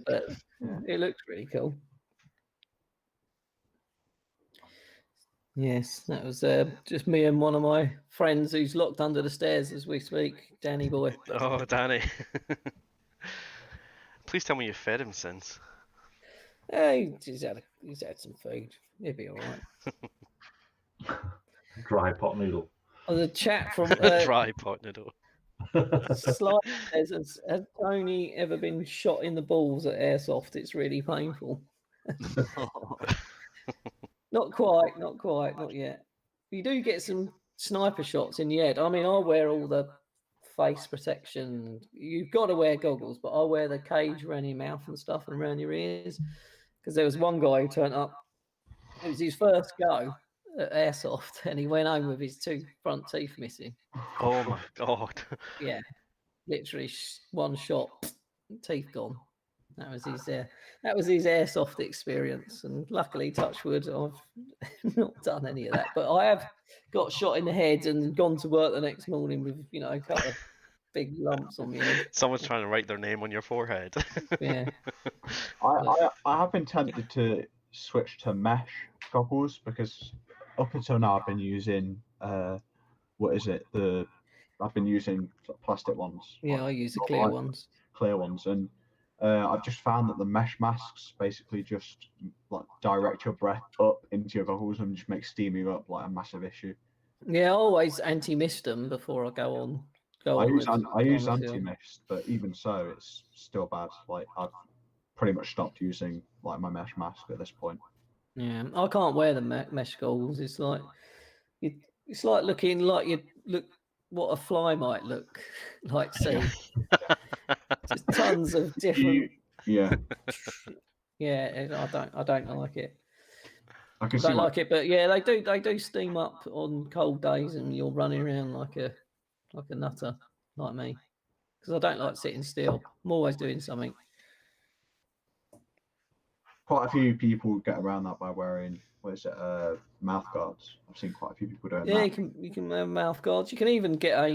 it looks really cool. Yes, that was just me and one of my friends who's locked under the stairs as we speak, Danny boy. Oh, Danny. Please tell me you fed him since. He's had some food. He'll be all right. Dry pot noodle. Oh, the chat from dry pot noodle. Has Tony ever been shot in the balls at airsoft? It's really painful. Not quite, not yet. You do get some sniper shots in the head. I mean, I wear all the face protection. You've got to wear goggles, but I wear the cage around your mouth and stuff and around your ears. Because there was one guy who turned up. It was his first go at airsoft, and he went home with his 2 front teeth missing. Oh my god! Yeah, literally one shot, teeth gone. That was his airsoft experience, and luckily, touch wood, I've not done any of that. But I have got shot in the head and gone to work the next morning with a couple of big lumps on my head. Someone's trying to write their name on your forehead. Yeah. I have been tempted to switch to mesh goggles because up until now I've been using I've been using plastic ones. Yeah, I use the clear ones. Clear ones, and I've just found that the mesh masks basically just like direct your breath up into your goggles and just make steaming up like a massive issue. Yeah, I always anti-mist them before I go on. I use anti-mist, but even so, it's still bad. Like I've pretty much stopped using like my mesh mask at this point. Yeah, I can't wear the mesh goggles. It's like looking like you look what a fly might look like. See, just tons of different. Yeah. Yeah, I don't like it. I don't like it, but yeah, they do steam up on cold days, and you're running around like a nutter like me, because I don't like sitting still. I'm always doing something. Quite a few people get around that by wearing mouth guards. I've seen quite a few people doing that. Yeah, you can wear mouth guards. You can even get a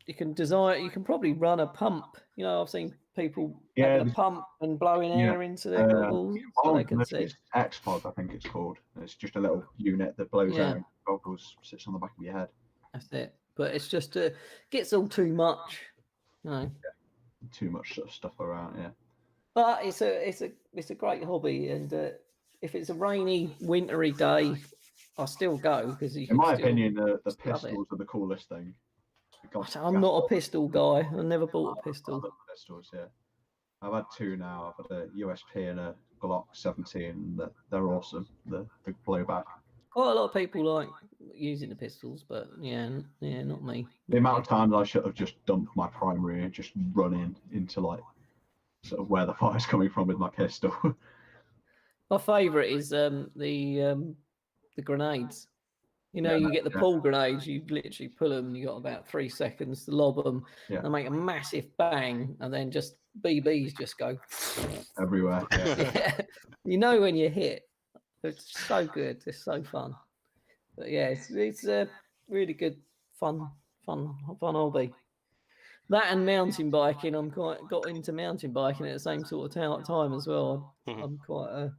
you can probably run a pump. I've seen people having a pump and blowing air into their goggles so they can see. X-Pod, I think it's called. It's just a little unit that blows air into goggles, sits on the back of your head. That's it. But it's just gets all too much. Too much sort of stuff around, yeah. But it's a great hobby, and if it's a rainy, wintry day, I still go because in my opinion, the pistols are the coolest thing. I'm not a pistol guy. I never bought a pistol. I love pistols, yeah. I've had 2 now. I've had a USP and a Glock 17. They're awesome. The blowback. Quite a lot of people like using the pistols, but yeah, not me. The amount of times I should have just dumped my primary and just run into like sort of where the fire's coming from with my pistol. My favourite is the grenades. You get the pull grenades. You literally pull them, and you got about 3 seconds to lob them, and make a massive bang, and then just BBs just go everywhere. Yeah. When you hit. It's so good. It's so fun. But yeah, it's a really good fun hobby. That and mountain biking. Got into mountain biking at the same sort of time as well. I'm quite a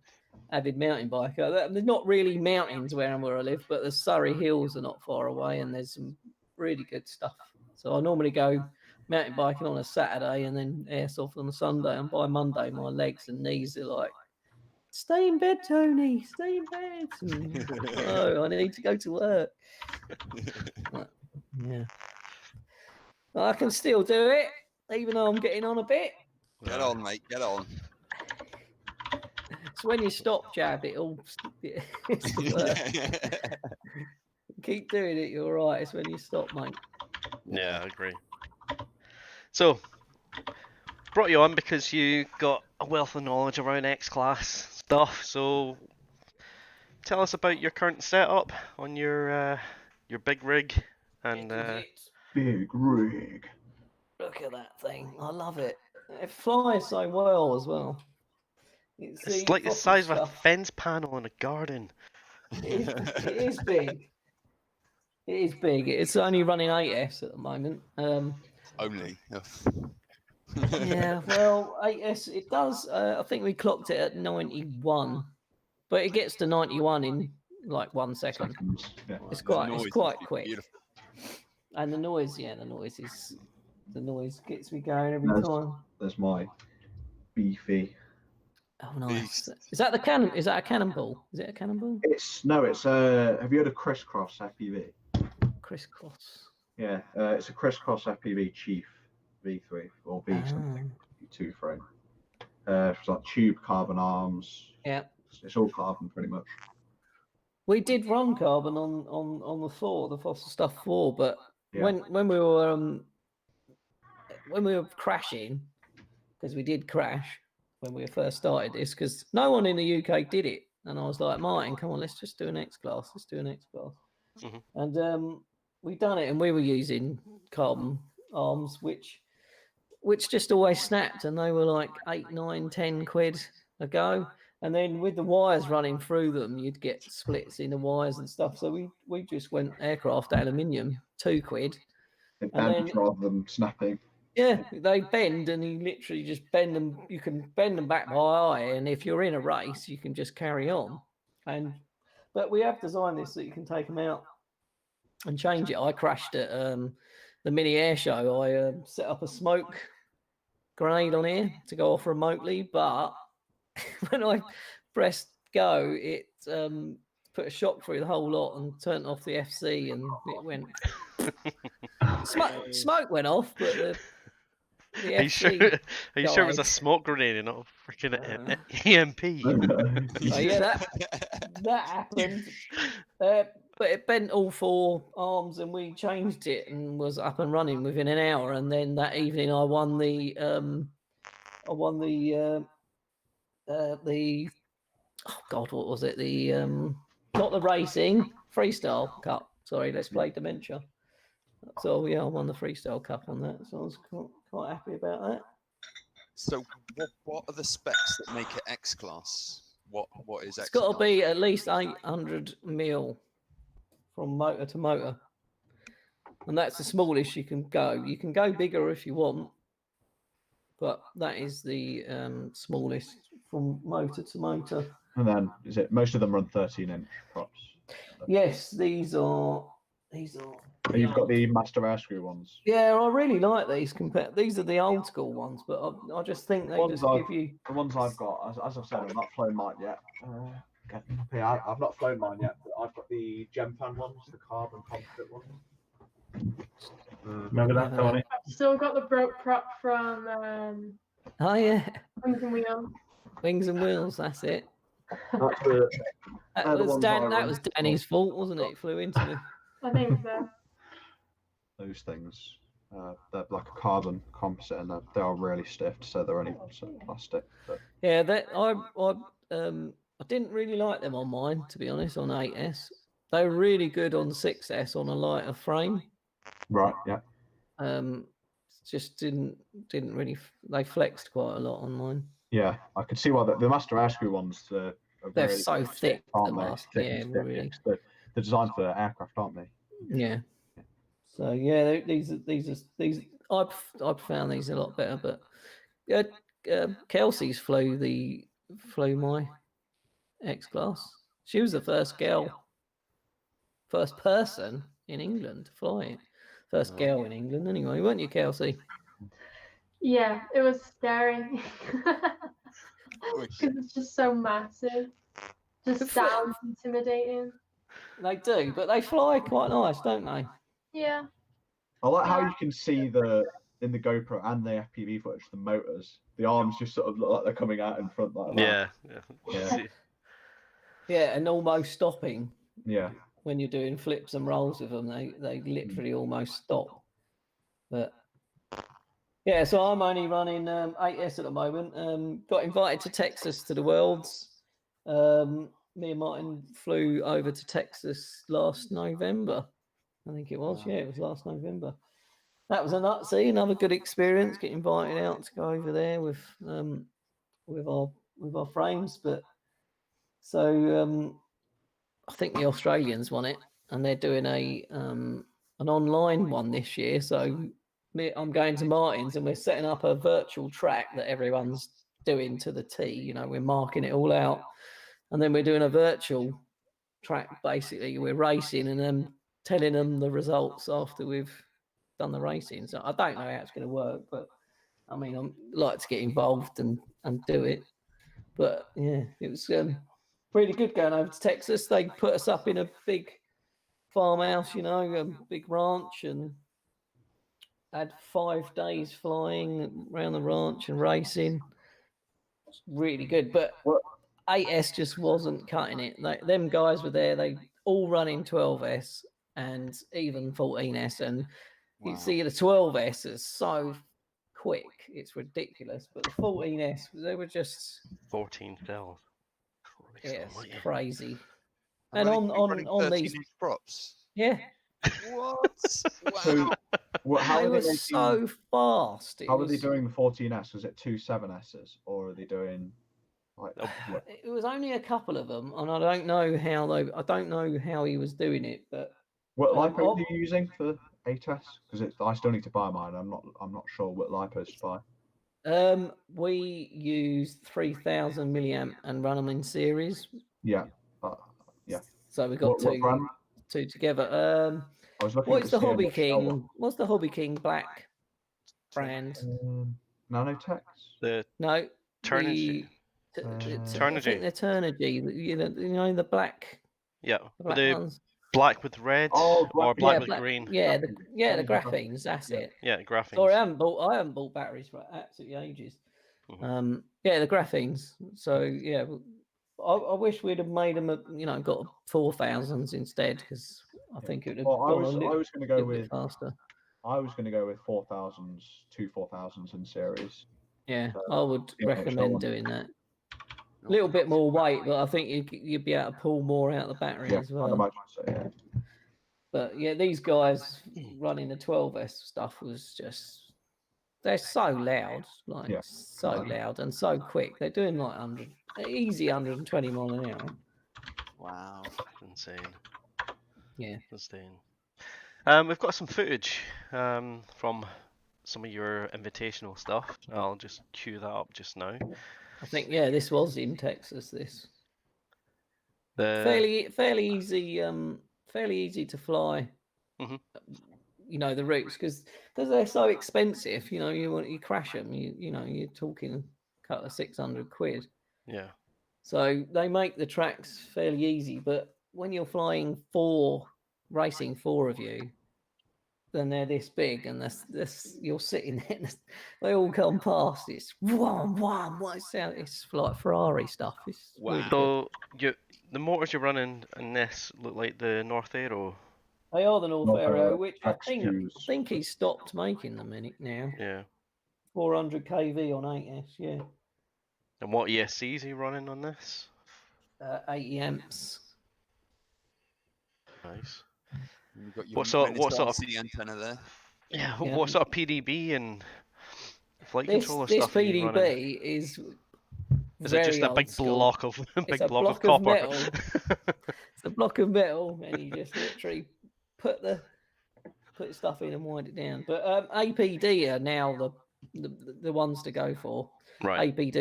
avid mountain biker. There's not really mountains where I live, but the Surrey Hills are not far away, and there's some really good stuff. So I normally go mountain biking on a Saturday and then airsoft on a Sunday, and by Monday my legs and knees are like, stay in bed, Tony. Stay in bed. Oh, I need to go to work. Yeah. I can still do it, even though I'm getting on a bit. Get on, mate. Get on. It's when you stop, Jab, it's the worst. Keep doing it, you're all right. It's when you stop, mate. Yeah, I agree. So, brought you on because you got a wealth of knowledge around X-Class stuff. So, tell us about your current setup on your big rig and. Big rig. Look at that thing! I love it. It flies so well as well. It's like the size of a fence panel in a garden. It is big. It is big. It's only running 8S at the moment. Only. Yeah, well, 8S, it does. I think we clocked it at 91, but it gets to 91 in like 1 second. Yeah. It's quite quick. Beautiful. And the noise gets me going every time. There's my beefy. Oh, nice. Is that the cannon? Is that a cannonball? Is it a cannonball? It's have you heard of crisscross FPV? Crisscross. Yeah, it's a crisscross FPV Chief V3 or V2 frame. It's like tube carbon arms. Yeah. It's all carbon pretty much. We did run carbon on the floor, the fossil stuff floor, but Yeah. when we were crashing, because we did crash when we first started this, because no one in the UK did it, and I was like, Martin, come on, let's just do an X class. Let's do an X class. And we done it, and we were using carbon arms, which just always snapped, and they were like 8, 9, 10 quid a go. And then with the wires running through them, you'd get splits in the wires and stuff. So we just went aircraft aluminium, 2 quid. It bends rather than snapping. Yeah, they bend, and you literally just bend them. You can bend them back by eye, and if you're in a race, you can just carry on. But we have designed this so you can take them out and change it. I crashed at the mini air show. I set up a smoke grenade on here to go off remotely, but when I pressed go, it put a shock through the whole lot and turned off the FC, and it went. Smoke went off, but the Are you FC sure it was a smoke grenade and not a freaking EMP? Yeah, that happened. But it bent all 4 arms, and we changed it and was up and running within an hour. And then that evening, I won the oh God, what was it? The not the racing freestyle cup. Sorry, Let's Play Dementia. So yeah, I won the freestyle cup on that. So I was quite happy about that. So what are the specs that make it X class? What is X? It's got to be at least 800 mil from motor to motor, and that's the smallest you can go. You can go bigger if you want, but that is the smallest from motor to motor. And then most of them run 13-inch props? Yes, these are. You've got the master air screw ones. Yeah, I really like these. These are the old school ones, but I just think they just give you. The ones I've got, as I've said, I've not flown mine yet. I've not flown mine yet, but I've got the Gemfan ones, the carbon composite ones. Remember that, Tony? I've still got the broke prop from Oh yeah, Wings and Wheels. Wings and Wheels. That's it. That was Danny's fault, wasn't it? It flew into me. I think so. Those things, they're like a carbon composite, and they are really stiff, so they're only plastic. But... Yeah, I didn't really like them on mine, to be honest. On 8S, they were really good on 6S on a lighter frame. Right. Yeah. Just didn't really. They flexed quite a lot on mine. Yeah, I could see why the master air screw ones. They're really so thick, aren't they? Yeah, really. They're designed for aircraft, aren't they? Yeah. So yeah, these I've found these a lot better. But Kelsey's flew my X class. She was the first person in England to fly it. First girl in England, anyway, weren't you, Kelsey? Yeah, it was scary because it's just so massive. Just sounds intimidating. They do, but they fly quite nice, don't they? Yeah. I like how you can see in the GoPro and the FPV footage, the motors, the arms just sort of look like they're coming out in front like that. Yeah, and almost stopping. Yeah. When you're doing flips and rolls with them, they literally almost stop. But yeah, so I'm only running 8S at the moment. Got invited to Texas to the Worlds. Me and Martin flew over to Texas last November. I think it was. Wow. Yeah, it was last November. That was another good experience. Getting invited out to go over there with our frames. But so I think the Australians won it, and they're doing an online one this year. So I'm going to Martin's, and we're setting up a virtual track that everyone's doing to the T. You know, we're marking it all out. And then we're doing a virtual track, basically. We're racing and then telling them the results after we've done the racing. So I don't know how it's going to work, but I mean, I'd like to get involved and do it. But yeah, it was really good going over to Texas. They put us up in a big farmhouse, you know, a big ranch, and had 5 days flying around the ranch and racing. really good. But 8S just wasn't cutting it. Them guys were there. They all running 12S and even 14S. And you see the 12S is so quick. It's ridiculous. But the 14S, they were just 14 cells. It's crazy. And on these props. Yeah. What? Wow. So, how they are were they so fast. How are they doing the 14S? Was it 2 7Ss, or are they doing like? It was only a couple of them, and I don't know how he was doing it, but what lipo are you using for 8S? Because I still need to buy mine. I'm not sure what lipos to buy. We use 3,000 milliamp and run them in series. Yeah, yeah. So we got two together. I was looking. What's the Hobby King? What's the Hobby King black brand? Nanotex. No, Turnigy. I think they're Turnigy. You know the black. Yeah, the black ones. Black with red or black with green. Yeah, the graphenes. That's it. Yeah, graphenes. Sorry, I haven't bought batteries for absolutely ages. Yeah, the graphenes. So yeah, I wish we'd have made them. Got 4,000s instead, because I think it would have gone I was going to go with faster. I was going to go with 4,000s, 4,000s in series. Yeah, I would recommend doing that. A little bit more weight, but I think you'd be able to pull more out of the battery as well. I'd imagine so, yeah. But yeah, these guys running the 12S stuff was just, they're so loud, so loud and so quick. They're doing like easy 120 mile an hour. Wow, insane. Yeah, insane. We've got some footage from some of your invitational stuff. I'll just cue that up just now. I think this was in Texas. This fairly easy to fly. The routes because they're so expensive. You crash them. You're talking a couple of £600. Yeah. So they make the tracks fairly easy, but when you're racing four of you, then they're this big, and this you're sitting there, and they all come past. It's it's like Ferrari stuff. It's really so the motors you're running in this look like the North Aero. They are the North Aero, which I think he stopped making them now. Yeah. 400 kV on 8S, yeah. And what ESCs are you running on this? 80 amps. Nice. What sort of antenna there? Yeah, what sort of PDB and flight controller this stuff? This PDB is it just a big block of block copper? Metal. It's a block of metal, and you just literally put stuff in and wind it down. But APD are now the ones to go for. Right. APD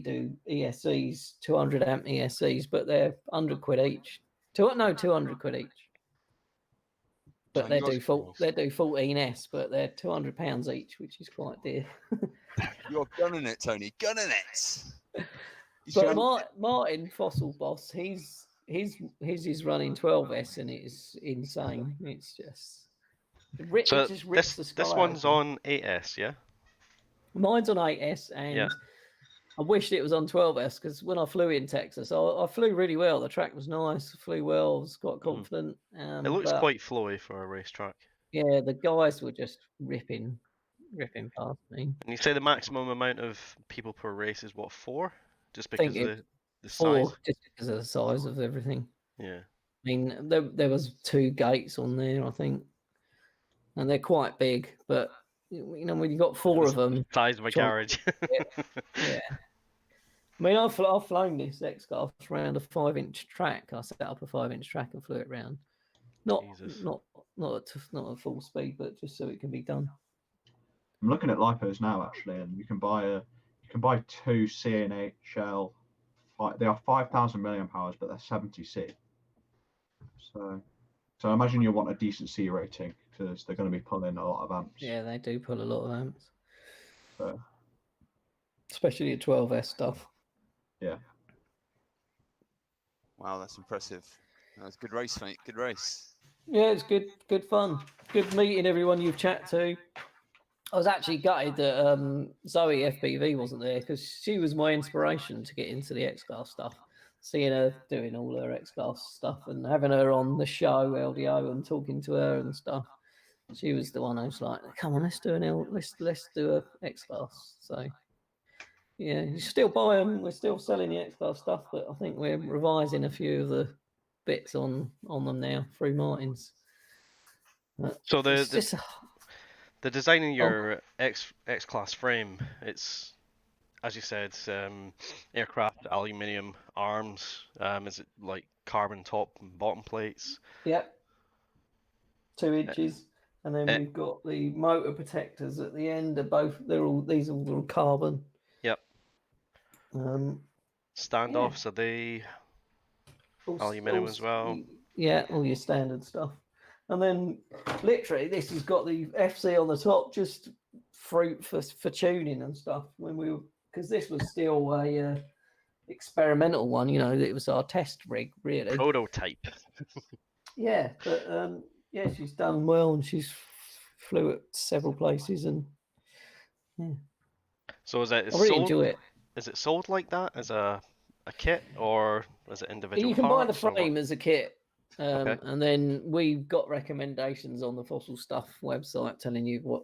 do ESCs, 200 amp ESCs, but they're 100 quid each. 200 quid each. But they do 14S, but they're £200 each, which is quite dear. You're gunning it, Tony. Gunning it. But Martin Fossil Boss, his is running 12S, and it's insane. It's just it just rips the sky this one's open. on 8S, yeah. Mine's on 8S, and I wished it was on 12S, because when I flew in Texas, I flew really well. The track was nice. I flew well. I was quite confident. It looks quite flowy for a racetrack. Yeah, the guys were just ripping past me. And you say the maximum amount of people per race is what, 4? Just because of the size? size? Just because of the size of everything. Yeah. I mean, there was 2 gates on there, I think, and they're quite big. But when you got 4 of them, size of a garage. yeah. I mean, I've flown this X-Class around a 5-inch track. I set up a 5-inch track and flew it around. Not at full speed, but just so it can be done. I'm looking at lipos now, actually, and you can buy 2 CNHL. They are 5,000 milliamp hours, but they're 70C. So I imagine you'll want a decent C rating, because they're going to be pulling a lot of amps. Yeah, they do pull a lot of amps. So. Especially the 12S stuff. Yeah. Wow, that's impressive. That was a good race, mate. Good race. Yeah, it's good fun. Good meeting everyone you've chatted to. I was actually gutted that Zoe FPV wasn't there, because she was my inspiration to get into the X-Class stuff. Seeing her doing all her X-Class stuff and having her on the show LDO and talking to her and stuff. She was the one who was like, "Come on, let's do let's do a X-Class." So yeah, you still buy them. We're still selling the X-Class stuff, but I think we're revising a few of the bits on them now through Martin's. So the designing your X-Class frame, it's, as you said, aircraft aluminium arms. Is it like carbon top and bottom plates? Yep. 2 inches, and then we've got the motor protectors at the end. These are all carbon. Yep. Standoffs, yeah. are they aluminium as well? Yeah, all your standard stuff. And then literally this has got the FC on the top just for tuning and stuff, because this was still a experimental one, it was our test rig, really. Prototype. Yeah, but yeah, she's done well, and she's flew at several places, and yeah. So is it I really enjoy it. Is it sold like that as a kit, or is it individual? You can buy the frame as a kit, and then we've got recommendations on the Fossil Stuff website telling you what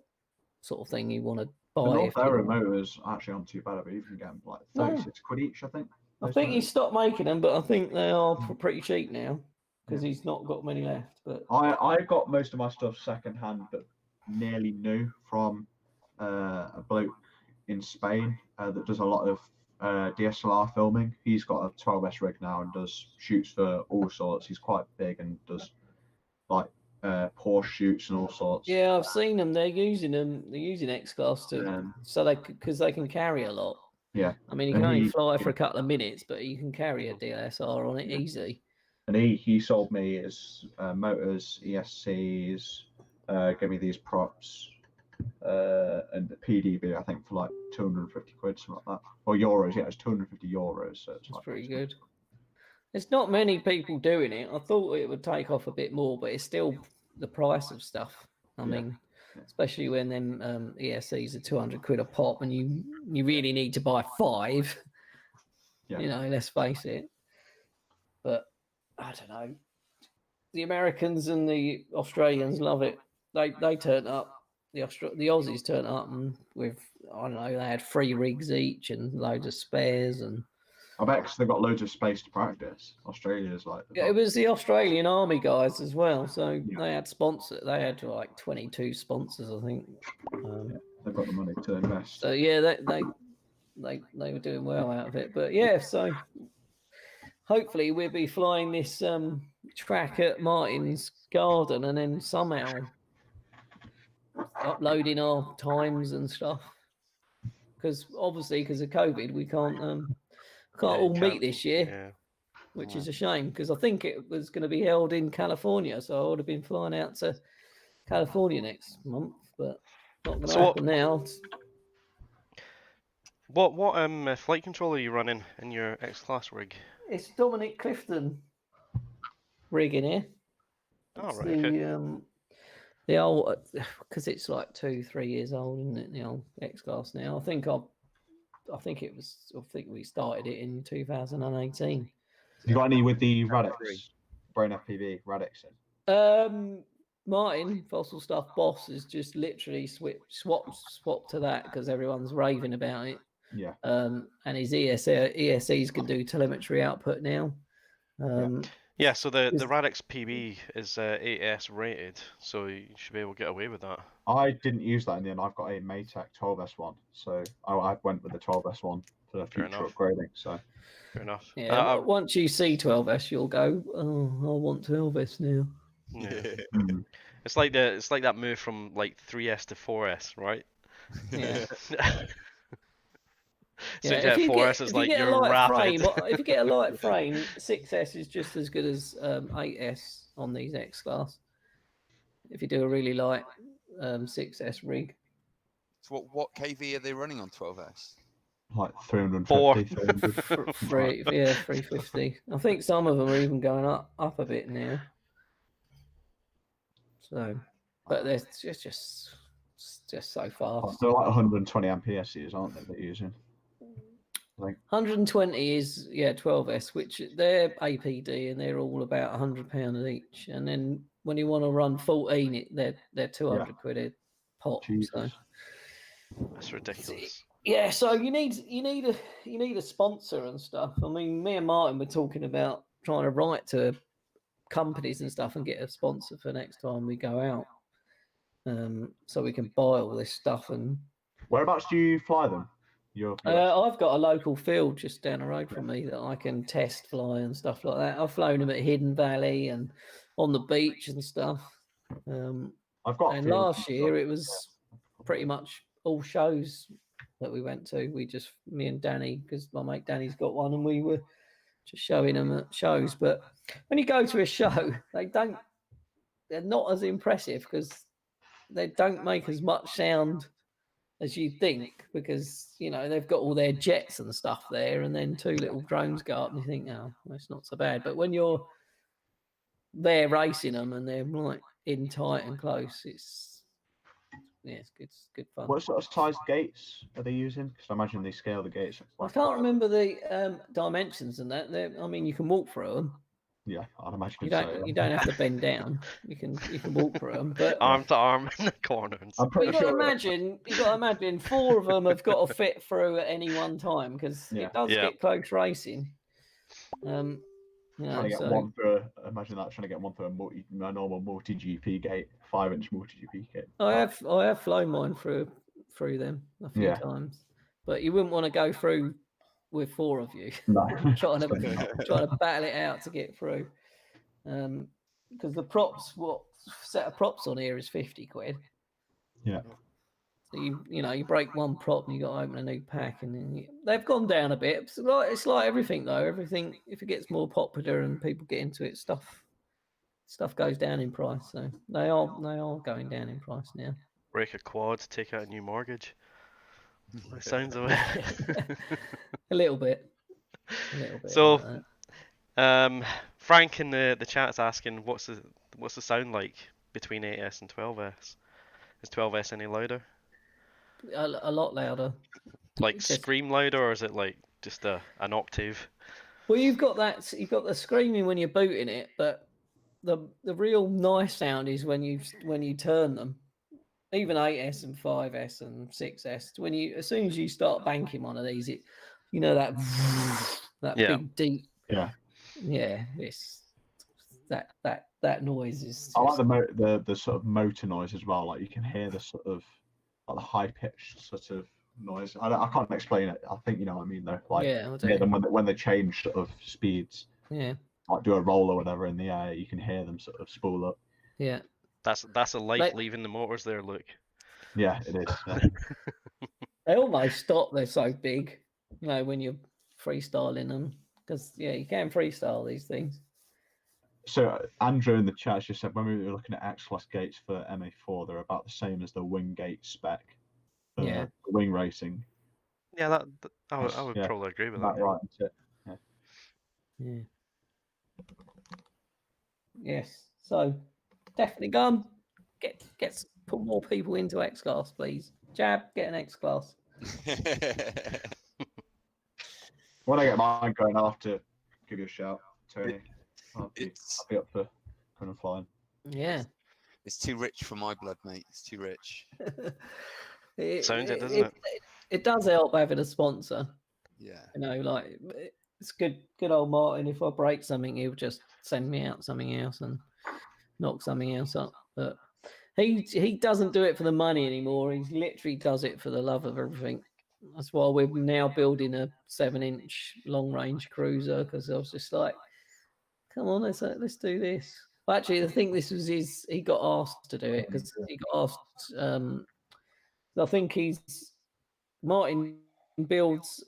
sort of thing you want to buy. The North Aero motors actually aren't too bad, but you can get them like 36 quid each, I think. I think he stopped making them, but I think they are pretty cheap now, because he's not got many left. But I got most of my stuff second hand, but nearly new from a bloke in Spain that does a lot of DSLR filming. He's got a 12S rig now and does shoots for all sorts. He's quite big and does like Porsche shoots and all sorts. Yeah, I've seen them. They're using X-Class because they can carry a lot. Yeah, I mean, you can only fly for a couple of minutes, but you can carry a DSLR on it easy. And he sold me his motors, ESCs, gave me these props, and the PDB, I think, for like 250 quid, something like that. Or euros, yeah, it's 250 euros. So it's pretty good. There's not many people doing it. I thought it would take off a bit more, but it's still the price of stuff. I mean, especially when them ESCs are 200 quid a pop, and you really need to buy 5. Yeah. Let's face it. But I don't know. The Americans and the Australians love it. They turn up. The Aussies turn up, and with, I don't know, they had 3 rigs each and loads of spares, and I bet because they've got loads of space to practice. Australia's like... Yeah, it was the Australian Army guys as well, so they had sponsors. They had like 22 sponsors, I think. They've got the money to invest. So yeah, they were doing well out of it. But yeah, so hopefully we'll be flying this track at Martin's Garden, and then somehow uploading our times and stuff. Because obviously, because of COVID, we can't all meet this year, which is a shame, because I think it was going to be held in California, so I would have been flying out to California next month, but not going to happen now. What flight controller are you running in your X-Class rig? It's Dominic Clifton rig in here. Oh, right. The old, because it's like 2-3 years old, isn't it? The old X-Class now. I think we started it in 2018. You got any with the Radix, Brain FPV Radix in? Martin, Fossil Stuff boss, has just literally swapped to that because everyone's raving about it. Yeah. And his ESCs can do telemetry output now. Yeah, so the Radix PB is 8S rated, so you should be able to get away with that. I didn't use that in the end. I've got a Maytech 12S1, so I went with the 12S1 for the future upgrading. So fair enough. Yeah, once you see 12S, you'll go, "Oh, I want 12S now." Yeah. It's like that move from like 3S to 4S, right? Yeah. So if you get 4S is like you're rapid. If you get a light frame, 6S is just as good as 8S on these X-Class. If you do a really light 6S rig. So what KV are they running on 12S? Like 350. 350. I think some of them are even going up a bit now. So, but it's just just so fast. They're like 120 AMPSs, aren't they? They're using. 120 is 12S, which they're APD and they're all about £100 each. And then when you want to run 14, they're 200 quid a pop. So that's ridiculous. Yeah, so you need a sponsor and stuff. I mean, me and Martin were talking about trying to write to companies and stuff and get a sponsor for next time we go out, so we can buy all this stuff. And whereabouts do you fly them? I've got a local field just down the road from me that I can test fly and stuff like that. I've flown them at Hidden Valley and on the beach and stuff. I've got. And last year it was pretty much all shows that we went to. Me and Danny, because my mate Danny's got one, and we were just showing them at shows. But when you go to a show, they're not as impressive because they don't make as much sound as you think, because they've got all their jets and stuff there, and then two little drones go up and you think, oh, it's not so bad. But when you're there racing them and they're like in tight and close, it's good fun. What sort of size gates are they using? Because I imagine they scale the gates. I can't remember the dimensions and that. I mean, you can walk through them. Yeah, I'd imagine you don't have to bend down. You can walk through them, but arm to arm in the corners. I'm pretty sure. You got to imagine 4 of them have got to fit through at any one time, because it does get close racing. Trying to get one for a normal multi-GP gate, 5-inch multi-GP gate. I have flown mine through them a few times, but you wouldn't want to go through with 4 of you. No. trying to battle it out to get through, because the props, what set of props on here is 50 quid. Yeah. So you break one prop and you got to open a new pack, and then they've gone down a bit. It's like everything though. Everything, if it gets more popular and people get into it, stuff goes down in price. So they are going down in price now. Break a quad, take out a new mortgage. That sounds of it. A little bit. So, Frank in the chat's asking, what's the sound like between 8S and 12S? Is 12S any louder? A lot louder. Like scream louder, or is it like just an octave? Well, you've got the screaming when you're booting it, but the real nice sound is when you turn them. Even 8S and 5S and 6S, as soon as you start banking one of these, that big deep. It's that noise is. I like the sort of motor noise as well. Like you can hear the sort of like the high pitched sort of noise. I can't explain it. I think you know what I mean though. Like hear them when they change sort of speeds. Yeah. Like do a roll or whatever in the air, you can hear them sort of spool up. Yeah. That's a light leaving the motors there, Luke. Yeah, it is. Yeah. They almost stop. They're so big, when you're freestyling them, because you can freestyle these things. So Andrew in the chat just said when we were looking at X-Class gates for MA4, they're about the same as the wing gate spec for wing racing. Yeah, I would probably agree with that. Right, yeah. Yes. So definitely go get put more people into X-Class, please. Jab, get an X-Class. When I get mine going, I'll have to give you a shout, Tony. I'll be up for kind of flying. Yeah. It's too rich for my blood, mate. It's too rich. Sounds it, doesn't it? It does help having a sponsor. Yeah. It's good old Martin. If I break something, he'll just send me out something else and knock something else up. But he doesn't do it for the money anymore. He literally does it for the love of everything. That's why we're now building a 7-inch long-range cruiser, because I was just like, come on, let's do this. Well, actually, I think this was he got asked to do it, because he got asked. I think Martin builds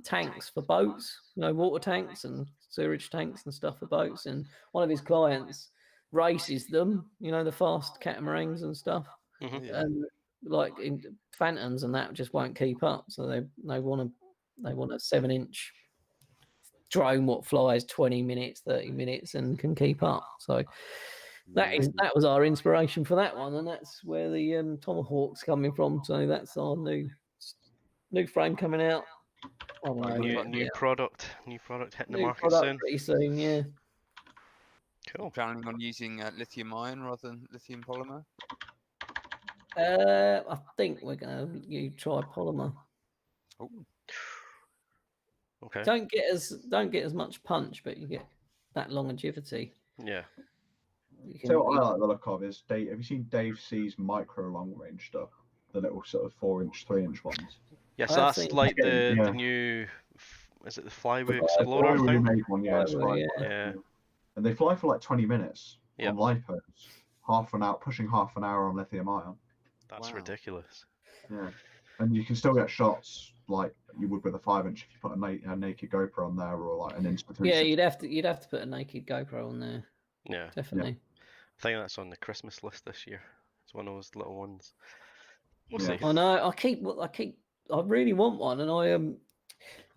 tanks for boats, water tanks and sewerage tanks and stuff for boats. And one of his clients races them, the fast catamarans and stuff. Mm-hmm. And like in Phantoms and that just won't keep up. So they want a 7-inch drone what flies 20 minutes, 30 minutes and can keep up. So That was our inspiration for that one, and that's where the Tomahawk's coming from. So that's our new frame coming out. New product hitting the market product soon. Pretty soon, yeah. Cool. Planning on using lithium ion rather than lithium polymer? I think we're going to try polymer. Oh. Okay. Don't get as much punch, but you get that longevity. Yeah. So what I like the look of is have you seen Dave C's micro long range stuff? The little sort of 4-inch, 3-inch ones. Yes, that's like the new. Is it the Flyway Explorer thing? Made one, yeah, yeah. And they fly for like 20 minutes on lipos, pushing half an hour on lithium ion. That's ridiculous. Yeah, and you can still get shots like you would with a 5-inch if you put a naked GoPro on there, or like an Insta360. Yeah, you'd have to put a naked GoPro on there. Yeah, definitely. I think that's on the Christmas list this year. It's one of those little ones. We'll see. I know. I really want one, and I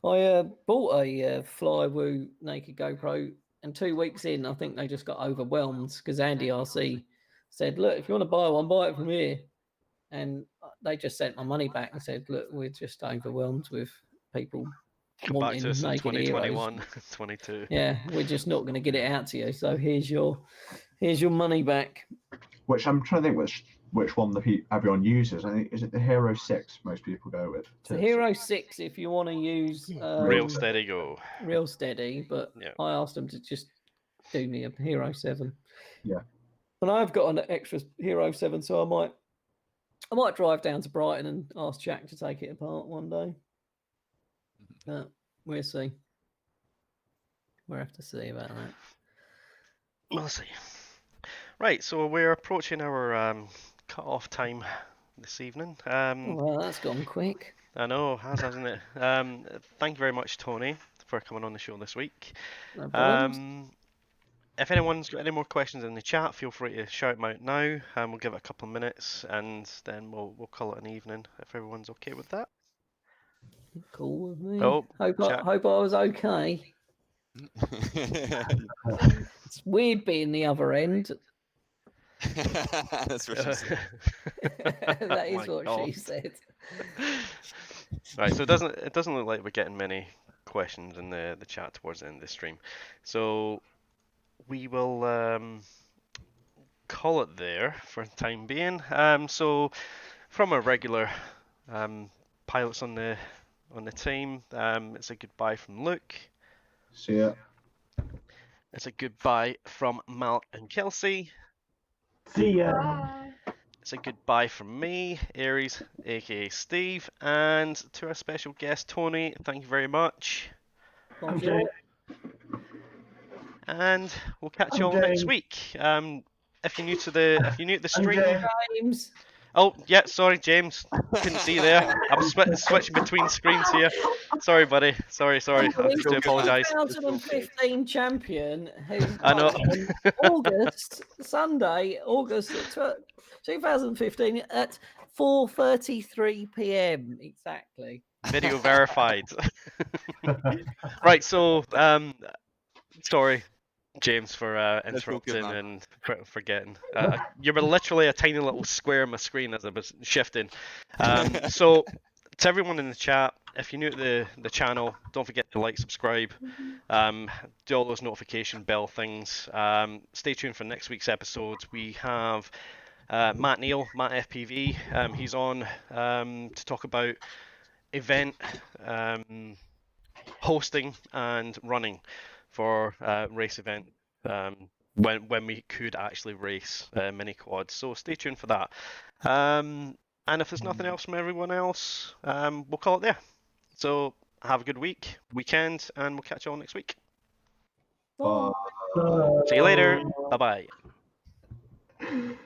bought a Flywoo naked GoPro, and 2 weeks in, I think they just got overwhelmed because Andy RC said, "Look, if you want to buy one, buy it from here." And they just sent my money back and said, "Look, we're just overwhelmed with people wanting back to us in naked 2021, heroes. 22. Yeah, we're just not going to get it out to you. So here's your money back." Which I'm trying to think which one everyone uses. I think is it the Hero 6 most people go with. The Hero 6 if you want to use Real steady go. Real steady, but I asked them to just do me a Hero 7. Yeah. And I've got an extra Hero 7, so I might drive down to Brighton and ask Jack to take it apart one day. But we'll see. We'll have to see about that. We'll see. Right, so we're approaching our cut-off time this evening. Well, that's gone quick. I know, hasn't it? Thank you very much, Tony, for coming on the show this week. No problems. If anyone's got any more questions in the chat, feel free to shout them out now. We'll give it a couple of minutes, and then we'll call it an evening if everyone's okay with that. Cool with me. Oh, hope I was okay. It's weird being the other end. That's what she said. That is what she said. Right, so it doesn't look like we're getting many questions in the chat towards the end of the stream, so we will call it there for the time being. So from our regular pilots on the team, it's a goodbye from Luke. See ya. It's a goodbye from Malk and Kelsey. See ya. Bye. It's a goodbye from me, Aries, aka Steve, and to our special guest Tony. Thank you very much. Okay. And we'll catch you all next week. If you're new to the stream, James. Oh yeah, sorry James, couldn't see you there. I'm switching between screens here. Sorry, buddy. Sorry. I have to apologise. 2015 champion who I know. Sunday, August 2015 at 4:33 p.m. exactly. Video verified. Right, so sorry, James, for interrupting and forgetting. You were literally a tiny little square on my screen as I was shifting. So, to everyone in the chat, if you're new to the channel, don't forget to like, subscribe, do all those notification bell things. Stay tuned for next week's episode. We have Matt Neal, Matt FPV. He's on to talk about event hosting and running for race event when we could actually race mini quads. So stay tuned for that. And if there's nothing else from everyone else, we'll call it there. So have a good weekend, and we'll catch you all next week. Bye. See you later. Bye bye.